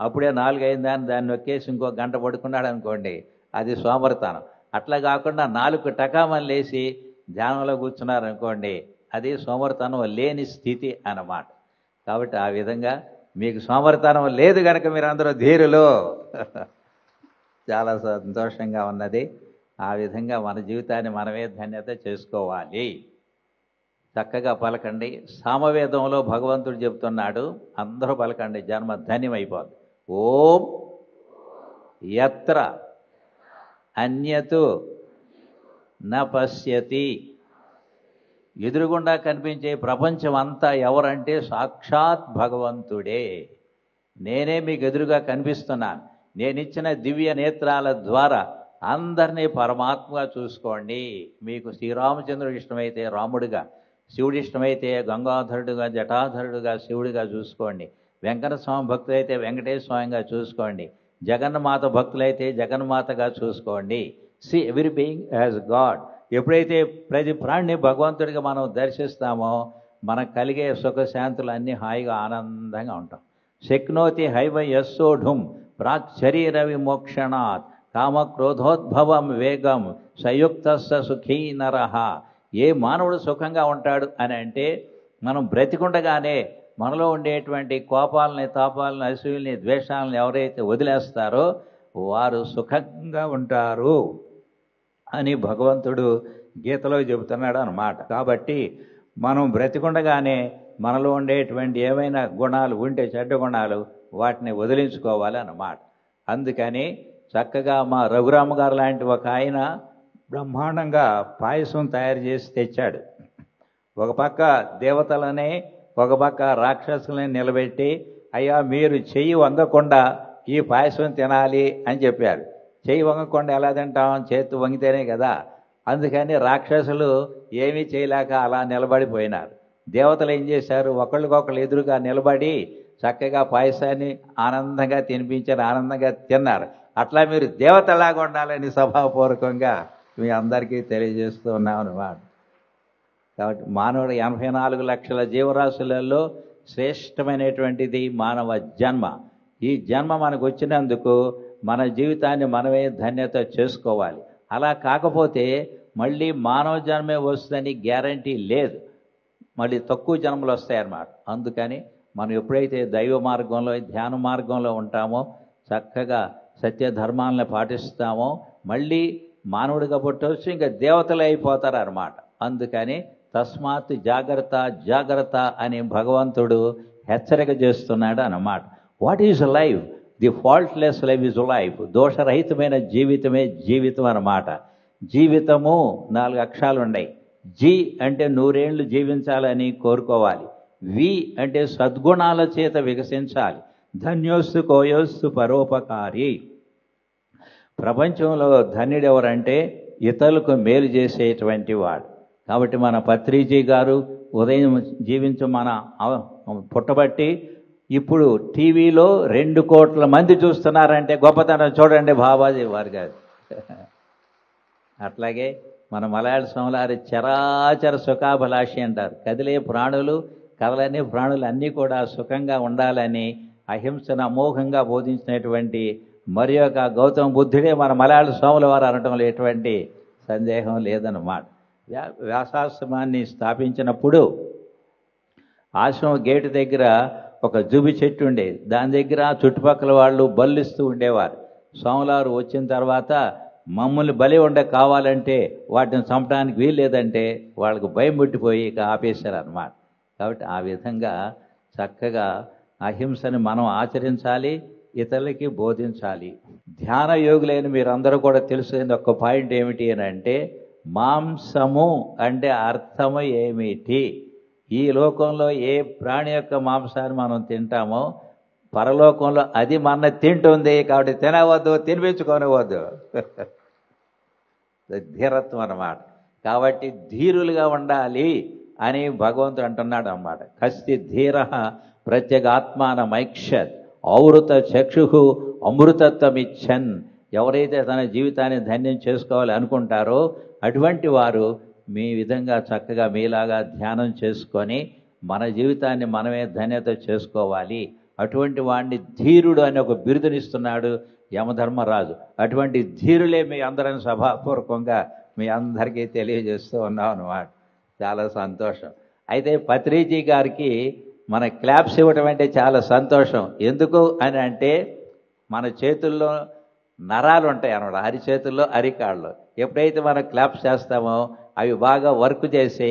అప్పుడే 4 అయిందా అని దాన్ని నొక్కేసి ఇంకో గంట పడుకున్నాడు అనుకోండి, అది సోమరితనం. అట్లా కాకుండా 4 టకామని లేచి ధ్యానంలో కూర్చున్నారనుకోండి, అది సోమరితనం లేని స్థితి అన్నమాట. కాబట్టి ఆ విధంగా మీకు సోమరితనం లేదు కనుక మీరందరూ ధీరులు. చాలా సంతోషంగా ఉన్నది. ఆ విధంగా మన జీవితాన్ని మనమే ధన్యత చేసుకోవాలి. చక్కగా పలకండి. సామవేదంలో భగవంతుడు చెప్తున్నాడు, అందరూ పలకండి, జన్మ ధన్యమైపోద్ది. ఓం యత్ర అన్యతు న పశ్యతి, ఎదురుగుండా కనిపించే ప్రపంచం అంతా ఎవరంటే సాక్షాత్ భగవంతుడే. నేనే మీకు ఎదురుగా కనిపిస్తున్నాను. నేనిచ్చిన దివ్య నేత్రాల ద్వారా అందరినీ పరమాత్మగా చూసుకోండి. మీకు శ్రీరామచంద్రుడు ఇష్టమైతే రాముడిగా, శివుడు ఇష్టమైతే గంగాధరుడుగా, జటాధరుడుగా శివుడిగా చూసుకోండి. వెంకట స్వామి భక్తులైతే వెంకటేశ్వర స్వామిగా చూసుకోండి. జగన్మాత భక్తులైతే జగన్మాతగా చూసుకోండి. See every being as God. ఎప్పుడైతే ప్రతి ప్రాణిని భగవంతుడిగా మనం దర్శిస్తామో మనకు కలిగే సుఖశాంతులు అన్నీ హాయిగా ఆనందంగా ఉంటాం. శక్నోతి హైవ యస్సోఢుం ప్రాక్ శరీర విమోక్షణాత్ కామక్రోధోద్భవం వేగం సయుక్త సుఖీ నరహ. ఏ మానవుడు సుఖంగా ఉంటాడు అని అంటే మనం బ్రతికుండగానే మనలో ఉండేటువంటి కోపాలని, తాపాలని, అసూయల్ని, ద్వేషాలను ఎవరైతే వదిలేస్తారో వారు సుఖంగా ఉంటారు అని భగవంతుడు గీతలో చెబుతున్నాడు అన్నమాట. కాబట్టి మనం బ్రతికుండగానే మనలో ఉండేటువంటి ఏమైనా గుణాలు ఉంటే, చెడ్డ గుణాలు, వాటిని వదిలించుకోవాలి అన్నమాట. అందుకని చక్కగా మా రఘురామ గారు లాంటి ఒక ఆయన బ్రహ్మాండంగా పాయసం తయారు చేసి తెచ్చాడు. ఒక పక్క దేవతలనే ఒక పక్క రాక్షసుల్ని నిలబెట్టి, అయ్యా మీరు చెయ్యి వంగకుండా ఈ పాయసం తినాలి అని చెప్పారు. చెయ్యి వంగకుండా ఎలా తింటాం? చేతి వంగితేనే కదా. అందుకని రాక్షసులు ఏమీ చేయలేక అలా నిలబడిపోయినారు. దేవతలు ఏం చేశారు? ఒకళ్ళకొకళ్ళు ఎదురుగా నిలబడి చక్కగా పాయసాన్ని ఆనందంగా తినిపించారు, ఆనందంగా తిన్నారు. అట్లా మీరు దేవతలాగా ఉండాలని సభాపూర్వకంగా మీ అందరికీ తెలియజేస్తూ ఉన్నాం అన్నమాట. కాబట్టి మానవుడు 84 లక్షల జీవరాశులలో శ్రేష్టమైనటువంటిది మానవ జన్మ. ఈ జన్మ మనకు వచ్చినందుకు మన జీవితాన్ని మనమే ధన్యత చేసుకోవాలి. అలా కాకపోతే మళ్ళీ మానవ జన్మే వస్తుందని గ్యారంటీ లేదు, మళ్ళీ తక్కువ జన్మలు వస్తాయన్నమాట. అందుకని మనం ఎప్పుడైతే దైవ మార్గంలో ధ్యాన మార్గంలో ఉంటామో, చక్కగా సత్యధర్మాలను పాటిస్తామో, మళ్ళీ మానవుడిగా పుట్టవచ్చు, ఇంకా దేవతలు అయిపోతారు అన్నమాట. అందుకని తస్మాత్ జాగ్రత్త జాగ్రత్త అని భగవంతుడు హెచ్చరిక చేస్తున్నాడు అన్నమాట. What is life? The faultless life is life. దోషరహితమైన జీవితమే జీవితం అన్నమాట. జీవితము 4 అక్షరాలు ఉన్నాయి. జీ అంటే 100 ఏళ్ళు జీవించాలని కోరుకోవాలి. వి అంటే సద్గుణాల చేత వికసించాలి. ధన్యోస్తు కోయోస్తు పరోపకారి. ప్రపంచంలో ధన్యుడు ఎవరంటే ఇతరులకు మేలు చేసేటువంటి వాడు. కాబట్టి మన పత్రిజీ గారు ఉదయం జీవించు మన పుట్టబట్టి ఇప్పుడు టీవీలో 2 కోట్ల మంది చూస్తున్నారంటే గొప్పతనం చూడండి బాబాజీ వారి గారు. అట్లాగే మన మలయాళ స్వాములారి చరాచర సుఖాభిలాషి అంటారు. కదిలే ప్రాణులు, కదలనే ప్రాణులు అన్నీ కూడా సుఖంగా ఉండాలని అహింసను అమోఘంగా బోధించినటువంటి మరి యొక్క గౌతమ బుద్ధుడే మన మలయాళ స్వాముల వారు అనటంలో ఎటువంటి సందేహం లేదన్నమాట. వ్యాసాశ్రమాన్ని స్థాపించినప్పుడు ఆశ్రమం గేటు దగ్గర ఒక జుబి చెట్టు ఉండేది. దాని దగ్గర చుట్టుపక్కల వాళ్ళు బలిస్తూ ఉండేవారు. స్వాములారు వచ్చిన తర్వాత మమ్మల్ని బలి ఉండే కావాలంటే వాటిని చంపడానికి వీల్లేదంటే వాళ్ళకు భయం పుట్టిపోయి ఇక ఆపేశారు అన్నమాట. కాబట్టి ఆ విధంగా చక్కగా అహింసని మనం ఆచరించాలి, ఇతరులకి బోధించాలి. ధ్యాన యోగులైన మీరందరూ కూడా తెలిసిన ఒక పాయింట్ ఏమిటి అని అంటే, మాంసము అంటే అర్థము ఏమిటి? ఈ లోకంలో ఏ ప్రాణి యొక్క మాంసాన్ని మనం తింటామో పరలోకంలో అది మన తింటుంది. కాబట్టి తినవద్దు, తినిపించుకోనివద్దు. ధీరత్వం అన్నమాట. కాబట్టి ధీరులుగా ఉండాలి అని భగవంతుడు అంటున్నాడు అన్నమాట. కస్తి ధీర ప్రత్యేగాత్మానమైక్షత్ ఔరుత చక్షు అమృతత్వమిచ్చన్. ఎవరైతే తన జీవితాన్ని ధన్యం చేసుకోవాలి అనుకుంటారో అటువంటి వారు మీ విధంగా చక్కగా మీలాగా ధ్యానం చేసుకొని మన జీవితాన్ని మనమే ధన్యత చేసుకోవాలి. అటువంటి వాడిని ధీరుడు అని ఒక బిరుదునిస్తున్నాడు యమధర్మరాజు. అటువంటి ధీరులే మీ అందరం సభాపూర్వకంగా మీ అందరికీ తెలియజేస్తూ ఉన్నాం అన్నమాట. చాలా సంతోషం. అయితే పత్రిజీ గారికి మన క్లాప్స్ ఇవ్వటం అంటే చాలా సంతోషం. ఎందుకు అని అంటే మన చేతుల్లో నరాలు ఉంటాయి అన్నమాట, అరిచేతుల్లో అరికాళ్ళు. ఎప్పుడైతే మనం క్లాప్స్ చేస్తామో అవి బాగా వర్క్ చేసి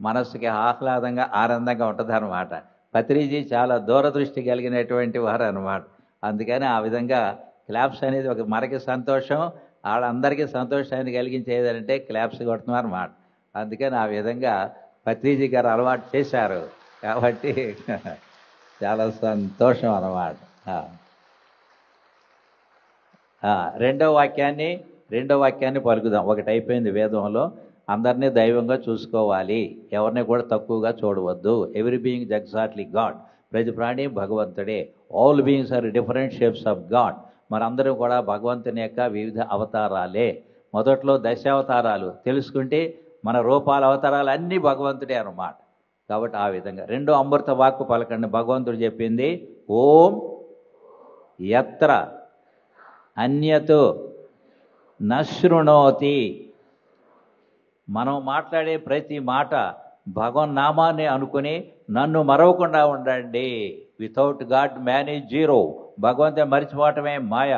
మనసుకి ఆహ్లాదంగా ఆనందంగా ఉంటుంది అన్నమాట. పత్రిజీ చాలా దూరదృష్టి కలిగినటువంటి వారు అన్నమాట. అందుకని ఆ విధంగా క్లాప్స్ అనేది ఒక మనకి సంతోషం, వాళ్ళందరికీ సంతోషాన్ని కలిగించేదంటే క్లాప్స్ కొడుతున్నారు అన్నమాట. అందుకని ఆ విధంగా పత్రిజీ గారు అలవాటు చేశారు కాబట్టి చాలా సంతోషం అన్నమాట. రెండో వాక్యాన్ని పలుకుదాం. ఒకటి అయిపోయింది వేదంలో, అందరినీ దైవంగా చూసుకోవాలి, ఎవరిని కూడా తక్కువగా చూడవద్దు. Every being exactly God. ప్రతి ప్రాణి భగవంతుడే. All beings are different shapes of God. మనందరూ కూడా భగవంతుని యొక్క వివిధ అవతారాలే. మొదట్లో 10 అవతారాలు తెలుసుకుంటే మన రూపాల అవతారాలు అన్నీ భగవంతుడే అన్నమాట. కాబట్టి ఆ విధంగా రెండో అమృత వాక్కు పలకండి. భగవంతుడు చెప్పింది ఓం యత్ర అన్యతో నశృణోతి. మనం మాట్లాడే ప్రతి మాట భగవన్నామాన్ని అనుకుని నన్ను మరవకుండా ఉండండి. Without God man is zero. భగవంతుని మరిచిపోవటమే మాయ,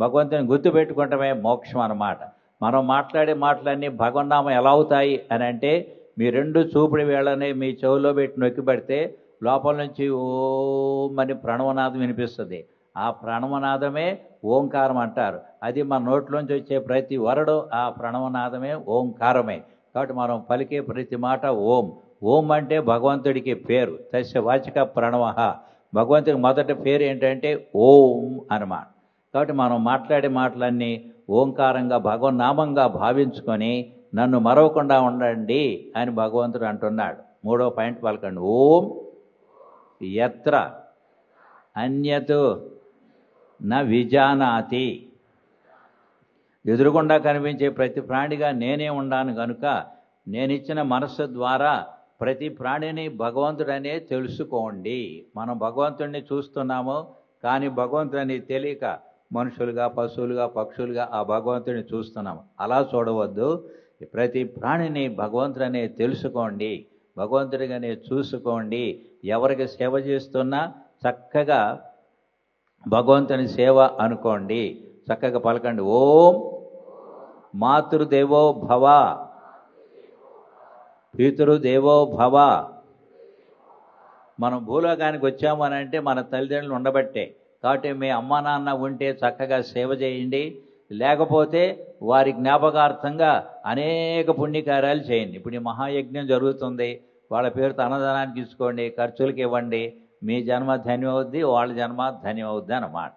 భగవంతుని గుర్తుపెట్టుకోవటమే మోక్షం అన్నమాట. మనం మాట్లాడే మాటలన్నీ భగవన్నామం ఎలా అవుతాయి అని అంటే, మీ 2 చూపుడు వేళ్ళని మీ చెవులో పెట్టి నొక్కి పెడితే లోపల నుంచి ఓం అని ప్రణవనాదం వినిపిస్తుంది. ఆ ప్రణవనాదమే ఓంకారం అంటారు. అది మన నోట్లోంచి వచ్చే ప్రతి వరడు ఆ ప్రణవనాదమే ఓంకారమే. కాబట్టి మనం పలికే ప్రతి మాట ఓం. ఓం అంటే భగవంతుడికి పేరు, తస్య వాచక ప్రణవ. భగవంతుడికి మొదటి పేరు ఏంటంటే ఓం అన్నమాట. కాబట్టి మనం మాట్లాడే మాటలన్నీ ఓంకారంగా భగవన్నామంగా భావించుకొని నన్ను మరవకుండా ఉండండి అని భగవంతుడు అంటున్నాడు. 3వ పాయింట్ పలకండి. ఓం యత్ర అన్యత్ న విజానాతి. ఎదురుగుండా కనిపించే ప్రతి ప్రాణిగా నేనే ఉన్నాను కనుక నేనిచ్చిన మనస్సు ద్వారా ప్రతి ప్రాణిని భగవంతుడనే తెలుసుకోండి. మనం భగవంతుడిని చూస్తున్నాము, కానీ భగవంతుడని తెలియక మనుషులుగా, పశువులుగా, పక్షులుగా ఆ భగవంతుడిని చూస్తున్నాము. అలా చూడవద్దు. ప్రతి ప్రాణిని భగవంతుడనే తెలుసుకోండి, భగవంతుడిగానే చూసుకోండి. ఎవరికి సేవ చేస్తున్నా చక్కగా భగవంతుని సేవ అనుకోండి. చక్కగా పలకండి. ఓం మాతృదేవో భవ, పితృదేవో భవ. మనం భూలోకానికి వచ్చాము అని అంటే మన తల్లిదండ్రులు ఉండబట్టే. కాబట్టి మీ అమ్మా నాన్న ఉంటే చక్కగా సేవ చేయండి, లేకపోతే వారి జ్ఞాపకార్థంగా అనేక పుణ్యకార్యాలు చేయండి. ఇప్పుడు ఈ మహాయజ్ఞం జరుగుతుంది, వాళ్ళ పేరుతో అన్నదానానికి ఇచ్చుకోండి, ఖర్చులకి ఇవ్వండి. మీ జన్మ ధన్యమవుద్ది, వాళ్ళ జన్మ ధన్యమవుద్ది అన్నమాట.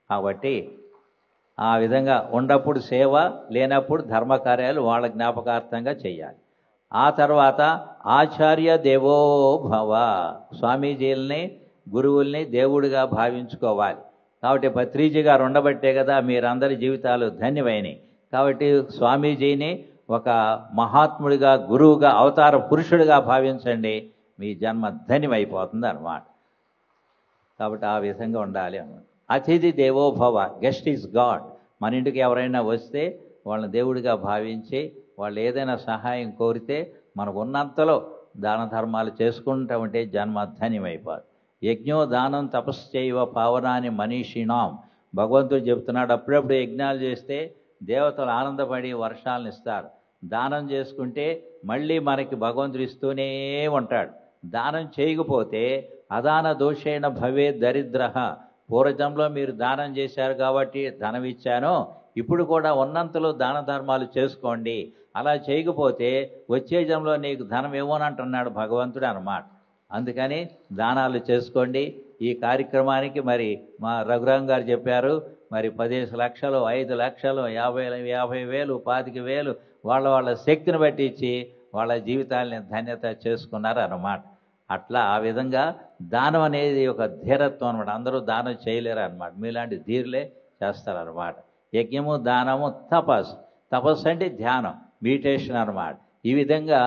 కాబట్టి ఆ విధంగా ఉన్నప్పుడు సేవ, లేనప్పుడు ధర్మకార్యాలు వాళ్ళ జ్ఞాపకార్థంగా చేయాలి. ఆ తర్వాత ఆచార్య దేవో భవ. స్వామీజీలని, గురువుల్ని దేవుడిగా భావించుకోవాలి. కాబట్టి పత్రిజీ గారు ఉండబట్టే కదా మీరందరి జీవితాలు ధన్యమైనవి. కాబట్టి స్వామీజీని ఒక మహాత్ముడిగా, గురువుగా, అవతార పురుషుడిగా భావించండి, మీ జన్మ ధన్యమైపోతుంది అన్నమాట. కాబట్టి ఆ విధంగా ఉండాలి అన్నమాట. అతిథి దేవో భవ, గెస్ట్ ఈజ్ గాడ్. మన ఇంటికి ఎవరైనా వస్తే వాళ్ళని దేవుడిగా భావించి వాళ్ళు ఏదైనా సహాయం కోరితే మనకు ఉన్నంతలో దాన ధర్మాలు చేసుకుంటూ ఉంటే జన్మ ధన్యమైపోదు. యజ్ఞో దానం తపశ్చైవ పావనాని మనీషిణాం. భగవంతుడు చెప్తున్నాడు, అప్పుడప్పుడు యజ్ఞాలు చేస్తే దేవతలు ఆనందపడి వర్షాలను ఇస్తారు. దానం చేసుకుంటే మళ్ళీ మనకి భగవంతుడు ఇస్తూనే ఉంటాడు. దానం చేయకపోతే అదాన దోషేణ భవే దరిద్రః. పూర్వజంలో మీరు దానం చేశారు కాబట్టి ధనం ఇచ్చాను, ఇప్పుడు కూడా ఉన్నంతలో దాన ధర్మాలు చేసుకోండి. అలా చేయకపోతే వచ్చే జన్మలో నీకు ధనం ఇవ్వనంటున్నాడు భగవంతుడు అన్నమాట. అందుకని దానాలు చేసుకోండి. ఈ కార్యక్రమానికి మరి మా రఘురాం గారు చెప్పారు, మరి 15 లక్షలు, 5 లక్షలు, 50,000, 25,000 వాళ్ళ శక్తిని బట్టి ఇచ్చి వాళ్ళ జీవితాలని ధన్యత చేసుకున్నారు అన్నమాట. అట్లా ఆ విధంగా దానం అనేది ఒక ధీరత్వం అనమాట. అందరూ దానం చేయలేరు అనమాట, మీలాంటి ధీరులే చేస్తారన్నమాట. యజ్ఞము, దానము, తపస్సు. తపస్సు అంటే ధ్యానం, మెడిటేషన్ అన్నమాట. ఈ విధంగా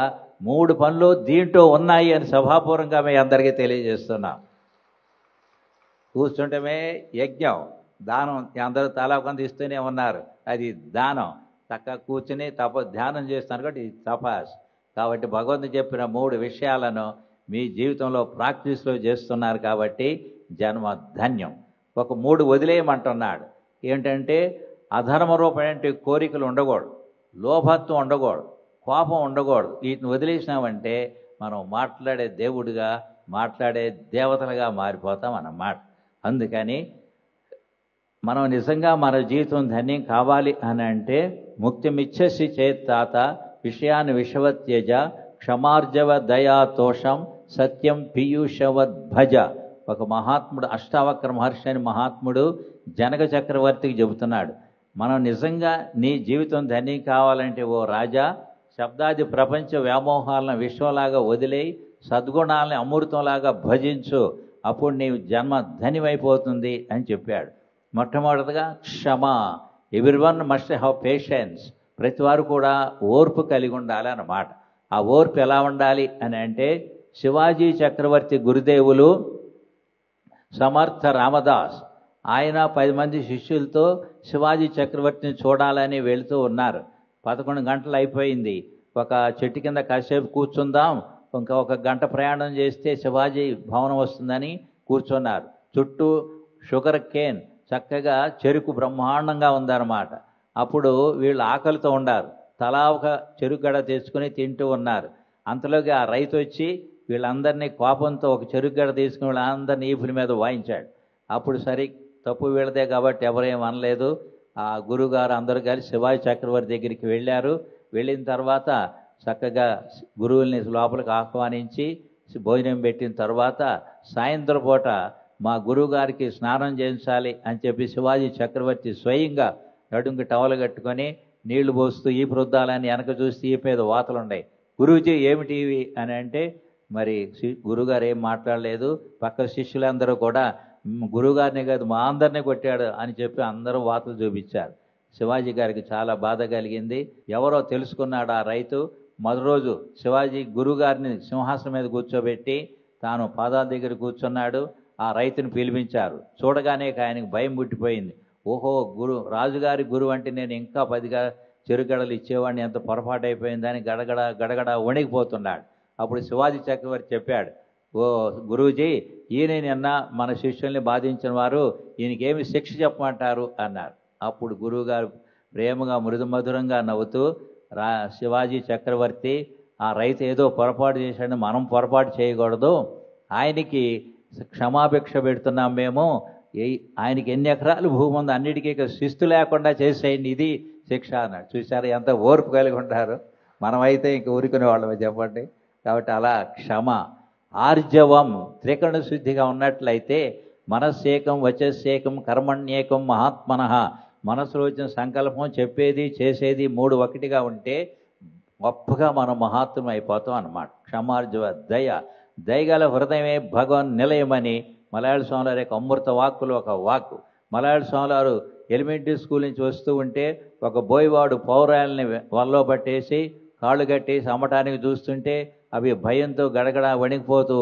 3 పనులు దీంట్లో ఉన్నాయి అని సభాపూర్వంగా మీ అందరికీ తెలియజేస్తున్నాం. కూర్చుంటమే యజ్ఞం, దానం అందరూ తలా కొంత ఇస్తూనే ఉన్నారు, అది దానం. చక్కగా కూర్చుని ధ్యానం చేస్తున్నారు కాబట్టి ఇది తపస్సు. కాబట్టి భగవంతుడు చెప్పిన 3 విషయాలను మీ జీవితంలో ప్రాక్టీస్లో చేస్తున్నారు కాబట్టి జన్మ ధన్యం. ఒక 3 వదిలేయమంటున్నాడు. ఏంటంటే అధర్మ రూపమైన కోరికలు ఉండకూడదు, లోభత్వం ఉండకూడదు, కోపం ఉండకూడదు. వీటిని వదిలేసినామంటే మనం మాట్లాడే దేవుడిగా, మాట్లాడే దేవతలుగా మారిపోతాం అన్నమాట. అందుకని మనం నిజంగా మన జీవితం ధన్యం కావాలి అని అంటే ముక్తిమిచ్చసి చేత్తాత విషయాన్ని విషవత్యజ క్షమార్జవ దయాతోషం సత్యం పీయూషవద్ భజ. ఒక మహాత్ముడు, అష్టావక్ర మహర్షి అని మహాత్ముడు జనక చక్రవర్తికి చెబుతున్నాడు, మనం నిజంగా నీ జీవితం ధన్యం కావాలంటే ఓ రాజా, శబ్దాది ప్రపంచ వ్యామోహాలను విశ్వంలాగా వదిలేయి సద్గుణాలని అమృతంలాగా భజించు, అప్పుడు నీ జన్మ ధన్యమైపోతుంది అని చెప్పాడు. మొట్టమొదటిగా క్షమ. Everyone must have patience. ప్రతివారు కూడా ఓర్పు కలిగి ఉండాలి అన్నమాట. ఆ ఓర్పు ఎలా ఉండాలి అని అంటే శివాజీ చక్రవర్తి గురుదేవులు సమర్థ రామదాస్, ఆయన 10 మంది శిష్యులతో శివాజీ చక్రవర్తిని చూడాలని వెళుతూ ఉన్నారు. 11 గంటలు అయిపోయింది. ఒక చెట్టు కింద కాసేపు కూర్చుందాం, ఇంకా 1 గంట ప్రయాణం చేస్తే శివాజీ భవనం వస్తుందని కూర్చున్నారు. చుట్టూ షుగర్ కేన్, చక్కగా చెరుకు బ్రహ్మాండంగా ఉందన్నమాట. అప్పుడు వీళ్ళు ఆకలితో ఉన్నారు, తలా ఒక చెరుకు గడ తెచ్చుకొని తింటూ ఉన్నారు. అంతలోకి ఆ రైతు వచ్చి వీళ్ళందరినీ కోపంతో ఒక చెరుకు గడ తీసుకుని వీళ్ళందరినీ ఈపుల మీద వాయించాడు. అప్పుడు సరే తప్పు వీళ్ళదే కాబట్టి ఎవరేం అనలేదు. ఆ గురువుగారు అందరూ కలిసి శివాజీ చక్రవర్తి దగ్గరికి వెళ్ళారు. వెళ్ళిన తర్వాత చక్కగా గురువుల్ని లోపలికి ఆహ్వానించి భోజనం పెట్టిన తర్వాత సాయంత్రం పూట మా గురువుగారికి స్నానం చేయించాలి అని చెప్పి శివాజీ చక్రవర్తి స్వయంగా నడుంకి టవలు కట్టుకొని నీళ్లు పోస్తూ ఈ వృద్ధాలని వెనక చూస్తే ఈ మీద వాతలు ఉన్నాయి. గురువుజీ ఏమిటి ఇవి అని అంటే మరి గురువుగారు ఏం మాట్లాడలేదు. పక్క శిష్యులందరూ కూడా గురువుగారిని కాదు మా అందరినీ కొట్టాడు అని చెప్పి అందరూ వాతలు చూపించారు. శివాజీ గారికి చాలా బాధ కలిగింది. ఎవరో తెలుసుకున్నాడు ఆ రైతు. మొదటి రోజు శివాజీ గురువుగారిని సింహాసనం మీద కూర్చోబెట్టి తాను పాదాల దగ్గర కూర్చున్నాడు. ఆ రైతుని పిలిపించారు. చూడగానే ఆయనకు భయం పుట్టిపోయింది. ఓహో, రాజుగారి గురువు అంటే నేను ఇంకా 10 చెరుగడలు ఇచ్చేవాడిని, ఎంత పొరపాటు అయిపోయిందని గడగడ గడగడ వణికిపోతున్నాడు. అప్పుడు శివాజీ చక్రవర్తి చెప్పాడు, ఓ గురూజీ, ఈయన నిన్న మన శిష్యుల్ని బాధించిన వారు, ఈయనకేమి శిక్ష చెప్పమంటారు అన్నారు. అప్పుడు గురువుగారు ప్రేమగా మృదుమధురంగా నవ్వుతూ, శివాజీ చక్రవర్తి, ఆ రైతు ఏదో పొరపాటు చేశాడని మనం పొరపాటు చేయకూడదు, ఆయనకి క్షమాభిక్ష పెడుతున్నాం మేము, ఆయనకి ఎన్ని ఎకరాలు భూమి ఉంది అన్నిటికీ శిస్తు లేకుండా చేసేయండి, ఇది శిక్ష అన్నాడు. చూసారా ఎంత ఓర్పు కలిగి ఉంటారు. మనమైతే ఇంక ఊరుకునే వాళ్ళమే చెప్పండి. కాబట్టి అలా క్షమ, ఆర్జవం, త్రికరణ శుద్ధిగా ఉన్నట్లయితే మనస్సేకం వచస్సేకం కర్మణ్యేకం మహాత్మనః, మనసులో వచ్చిన సంకల్పం చెప్పేది చేసేది 3 ఒకటిగా ఉంటే గొప్పగా మనం మహాత్మ అయిపోతాం అన్నమాట. క్షమార్జవ, దయ, దయగల హృదయమే భగవన్ నిలయమని మలయాళ స్వామి యొక్క అమృత వాక్కులు ఒక వాక్కు. మలయాళ స్వామి ఎలిమెంటరీ స్కూల్ నుంచి వస్తూ ఉంటే ఒక బోయవాడు పౌరాయాలని వల్లో పట్టేసి కాళ్ళు కట్టేసి అమ్మటానికి చూస్తుంటే అవి భయంతో గడగడ వణికిపోతూ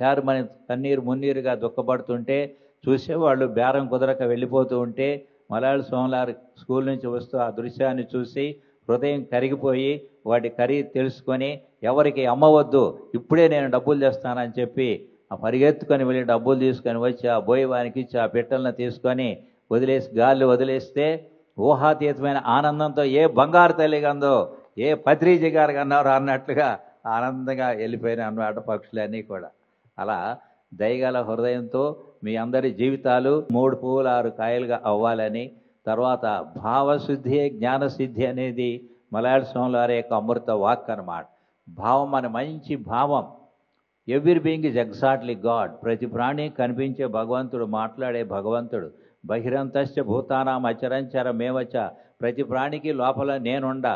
క్యారుమని కన్నీరు మున్నీరుగా దుఃఖపడుతుంటే చూసేవాళ్ళు బేరం కుదరక వెళ్ళిపోతూ ఉంటే మలయాళ స్వామి స్కూల్ నుంచి వస్తూ ఆ దృశ్యాన్ని చూసి హృదయం కరిగిపోయి వాటి ఖరీదు తెలుసుకొని ఎవరికి అమ్మవద్దు, ఇప్పుడే నేను డబ్బులు తెస్తానని చెప్పి ఆ పరిగెత్తుకొని వెళ్ళి డబ్బులు తీసుకొని వచ్చి ఆ బోయవానికి ఇచ్చి ఆ పిట్టలను తీసుకొని వదిలేసి గాలి వదిలేస్తే ఊహాతీతమైన ఆనందంతో ఏ బంగారు తల్లి కందో, ఏ పత్రిజీ గారు కన్నారో అన్నట్లుగా ఆనందంగా వెళ్ళిపోయిన అన్నమాట పక్షులన్నీ కూడా. అలా దయగల హృదయంతో మీ అందరి జీవితాలు 3 పువ్వులు 6 కాయలుగా అవ్వాలని, తర్వాత భావశుద్ధి జ్ఞానసిద్ధి అనేది మలయాళ స్వామి వారి యొక్క అమృత వాక్ అన్నమాట. భావం అనే మంచి భావం. Every being is exactly God. ప్రతి ప్రాణి కనిపించే భగవంతుడు, మాట్లాడే భగవంతుడు. బహిరంతశ్చ భూతానాం అచరంచర మేవచ, ప్రతి ప్రాణికి లోపల నేనుండ,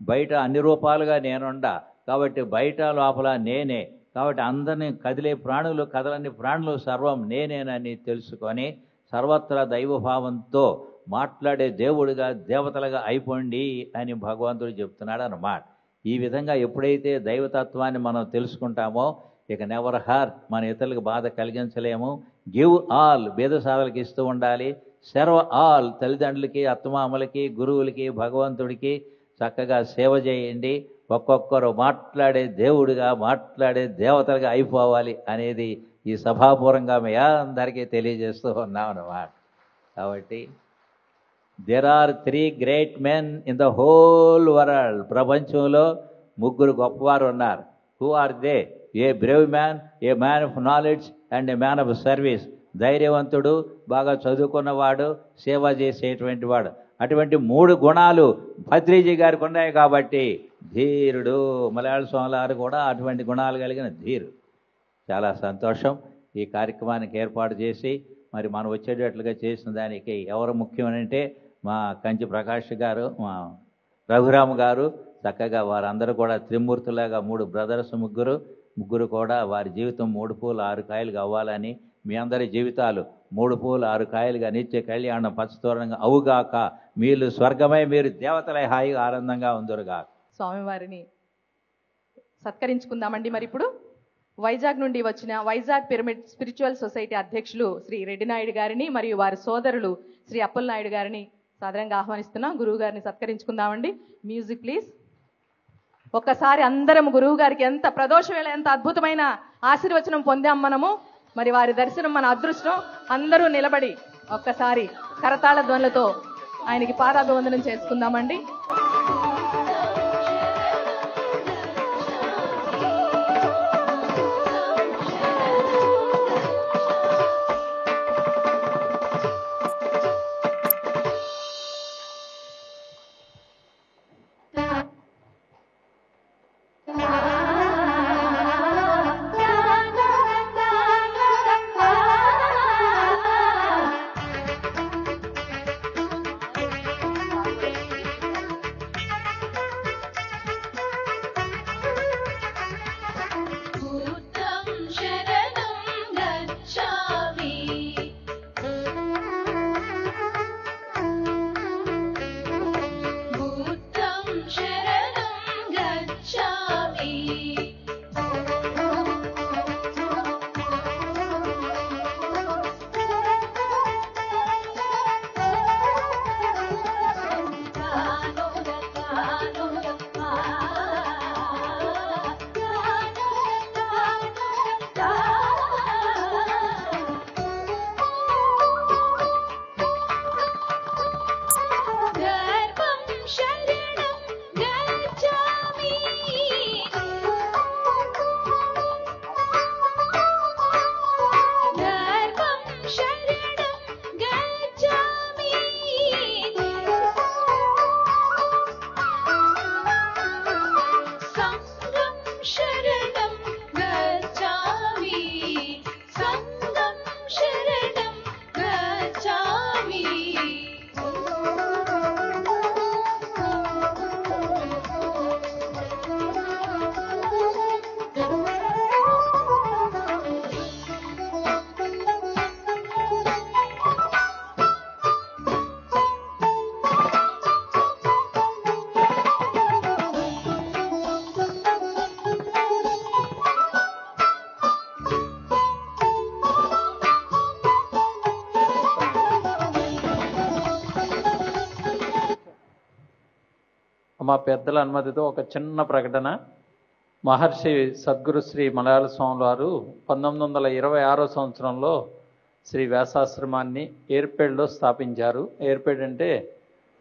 బయట అన్ని రూపాలుగా నేనుండ, కాబట్టి బయట లోపల నేనే, కాబట్టి అందరినీ కదిలే ప్రాణులు కదలని ప్రాణులు సర్వం నేనేనని తెలుసుకొని సర్వత్రా దైవభావంతో మాట్లాడే దేవుడిగా దేవతలుగా అయిపోండి అని భగవంతుడు చెప్తున్నాడు అన్నమాట. ఈ విధంగా ఎప్పుడైతే దైవతత్వాన్ని మనం తెలుసుకుంటామో ఇక నెవర్ హార్ట్, మన ఇతరులకు బాధ కలిగించలేము. గివ్ ఆల్, బీద సాధులకు ఇస్తూ ఉండాలి. సర్వ్ ఆల్, తల్లిదండ్రులకి అత్తమామలకి గురువులకి భగవంతుడికి చక్కగా సేవ చేయండి. ఒక్కొక్కరు మాట్లాడే దేవుడిగా మాట్లాడే దేవతలుగా అయిపోవాలి అనేది ఈ సభాపూర్వంగా మీ అందరికీ తెలియజేస్తూ ఉన్నాం అన్నమాట. కాబట్టి there are 3 great men in the whole world. ప్రపంచంలో 3 గొప్పవారు ఉన్నారు. Who are they? A brave man, a man of knowledge and a man of service. ధైర్యవంతుడు, బాగా చదువుకున్నవాడు, సేవ చేసేటువంటి వాడు. అటువంటి 3 గుణాలు భద్రీజీ గారికి ఉన్నాయి. కాబట్టి ధీరుడు. మలయాళ స్వామి వారు కూడా అటువంటి గుణాలు కలిగిన ధీరుడు. చాలా సంతోషం. ఈ కార్యక్రమానికి ఏర్పాటు చేసి మరి మనం వచ్చేటట్లుగా చేసిన దానికి ఎవరు ముఖ్యమనంటే మా కంచి ప్రకాష్ గారు, మా రఘురామ్ గారు. చక్కగా వారందరూ కూడా త్రిమూర్తులాగా 3 బ్రదర్స్, ముగ్గురు కూడా వారి జీవితం 3 పువ్వులు 6 కాయలుగా అవ్వాలని, మీ అందరి జీవితాలు 3 పువ్వులు 6 కాయలుగా నిత్య కళ్యాణం పచ్చతోరణంగా అవుగాక, మీరు స్వర్గమై మీరు దేవతలై హాయిగా ఆనందంగా ఉందరుగా. స్వామివారిని సత్కరించుకుందామండి. మరి ఇప్పుడు వైజాగ్ నుండి వచ్చిన వైజాగ్ పిరమిడ్ స్పిరిచువల్ సొసైటీ అధ్యక్షులు శ్రీ రెడ్డి నాయుడు గారిని మరియు వారి సోదరులు శ్రీ అప్పలనాయుడు గారిని సాదరంగా ఆహ్వానిస్తున్నాం. గురువు గారిని సత్కరించుకుందామండి. Music please. ఒక్కసారి అందరం గురువు గారికి ఎంత ప్రదోష వేళ ఎంత అద్భుతమైన ఆశీర్వచనం పొందాం మనము. మరి వారి దర్శనం మన అదృష్టం. అందరూ నిలబడి ఒక్కసారి కరతాళ ధ్వనులతో ఆయనకి పాదాభివందనం చేసుకుందామండి. మా పెద్దల అనుమతితో ఒక చిన్న ప్రకటన. మహర్షి సద్గురు శ్రీ మలయాళ స్వాముల వారు 1926 సంవత్సరంలో శ్రీ వ్యాసాశ్రమాన్ని ఏర్పేడులో స్థాపించారు. ఏర్పేడు అంటే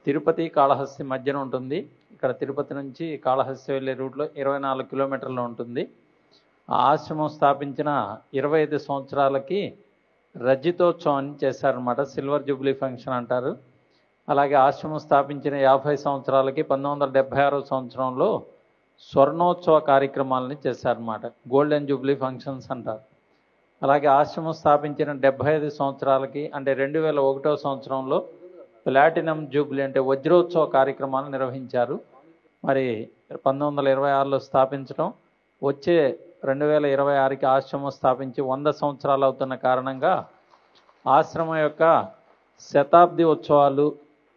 తిరుపతి కాళహస్తి మధ్యన ఉంటుంది. ఇక్కడ తిరుపతి నుంచి కాళహస్తి వెళ్ళే రూట్లో 24 కిలోమీటర్లు ఉంటుంది. ఆ ఆశ్రమం స్థాపించిన 25 సంవత్సరాలకి రజితోత్సవం చేశారన్నమాట. సిల్వర్ జూబ్లీ ఫంక్షన్ అంటారు. అలాగే ఆశ్రమం స్థాపించిన 50 సంవత్సరాలకి 1976 సంవత్సరంలో స్వర్ణోత్సవ కార్యక్రమాలని చేశారన్నమాట. గోల్డెన్ జూబ్లీ ఫంక్షన్స్ అంటారు. అలాగే ఆశ్రమం స్థాపించిన 75 సంవత్సరాలకి అంటే 2001 సంవత్సరంలో ప్లాటినం జూబ్లీ అంటే వజ్రోత్సవ కార్యక్రమాలు నిర్వహించారు. మరి 1926లో స్థాపించడం, వచ్చే 2026కి ఆశ్రమం స్థాపించి 100 సంవత్సరాలు అవుతున్న కారణంగా ఆశ్రమం యొక్క శతాబ్ది ఉత్సవాలు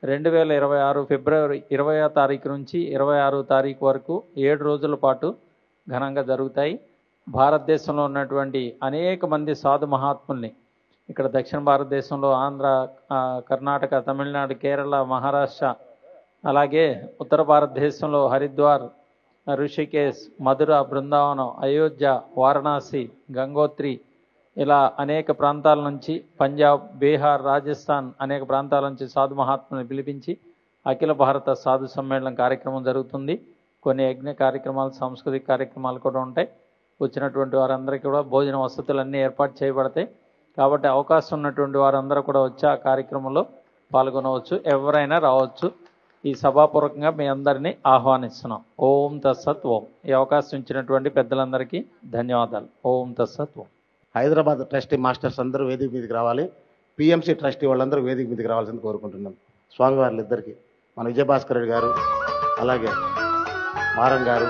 2026 ఫిబ్రవరి 20వ తారీఖు నుంచి 26వ తారీఖు వరకు 7 రోజుల పాటు ఘనంగా జరుగుతాయి. భారతదేశంలో ఉన్నటువంటి అనేక మంది సాధు మహాత్ముల్ని, ఇక్కడ దక్షిణ భారతదేశంలో ఆంధ్ర, కర్ణాటక, తమిళనాడు, కేరళ, మహారాష్ట్ర, అలాగే ఉత్తర భారతదేశంలో హరిద్వార్, ఋషికేశ్, మధుర, బృందావనం, అయోధ్య, వారణాసి, గంగోత్రి, ఇలా అనేక ప్రాంతాల నుంచి, పంజాబ్, బీహార్, రాజస్థాన్ అనేక ప్రాంతాల నుంచి సాధు మహాత్ములను పిలిపించి అఖిల భారత సాధు సమ్మేళనం కార్యక్రమం జరుగుతుంది. కొన్ని యజ్ఞ కార్యక్రమాలు, సాంస్కృతిక కార్యక్రమాలు కూడా ఉంటాయి. వచ్చినటువంటి వారందరికీ కూడా భోజన వసతులన్నీ ఏర్పాటు చేయబడతాయి. కాబట్టి అవకాశం ఉన్నటువంటి వారందరూ కూడా వచ్చి ఆ కార్యక్రమంలో పాల్గొనవచ్చు. ఎవరైనా రావచ్చు. ఈ సభాపూర్వకంగా మీ అందరినీ ఆహ్వానిస్తున్నాం. ఓం తత్సత్ ఓం. ఈ అవకాశం ఇచ్చినటువంటి పెద్దలందరికీ ధన్యవాదాలు. ఓం తత్సత్ ఓం. హైదరాబాద్ ట్రస్టీ మాస్టర్స్ అందరూ వేదిక మీదకి రావాలి. పిఎంసి ట్రస్టీ వాళ్ళందరూ వేదిక మీదకి రావాల్సింది కోరుకుంటున్నాం. స్వామివార్లు ఇద్దరికి, మన విజయభాస్కర్ రెడ్డి గారు, అలాగే మారం గారు,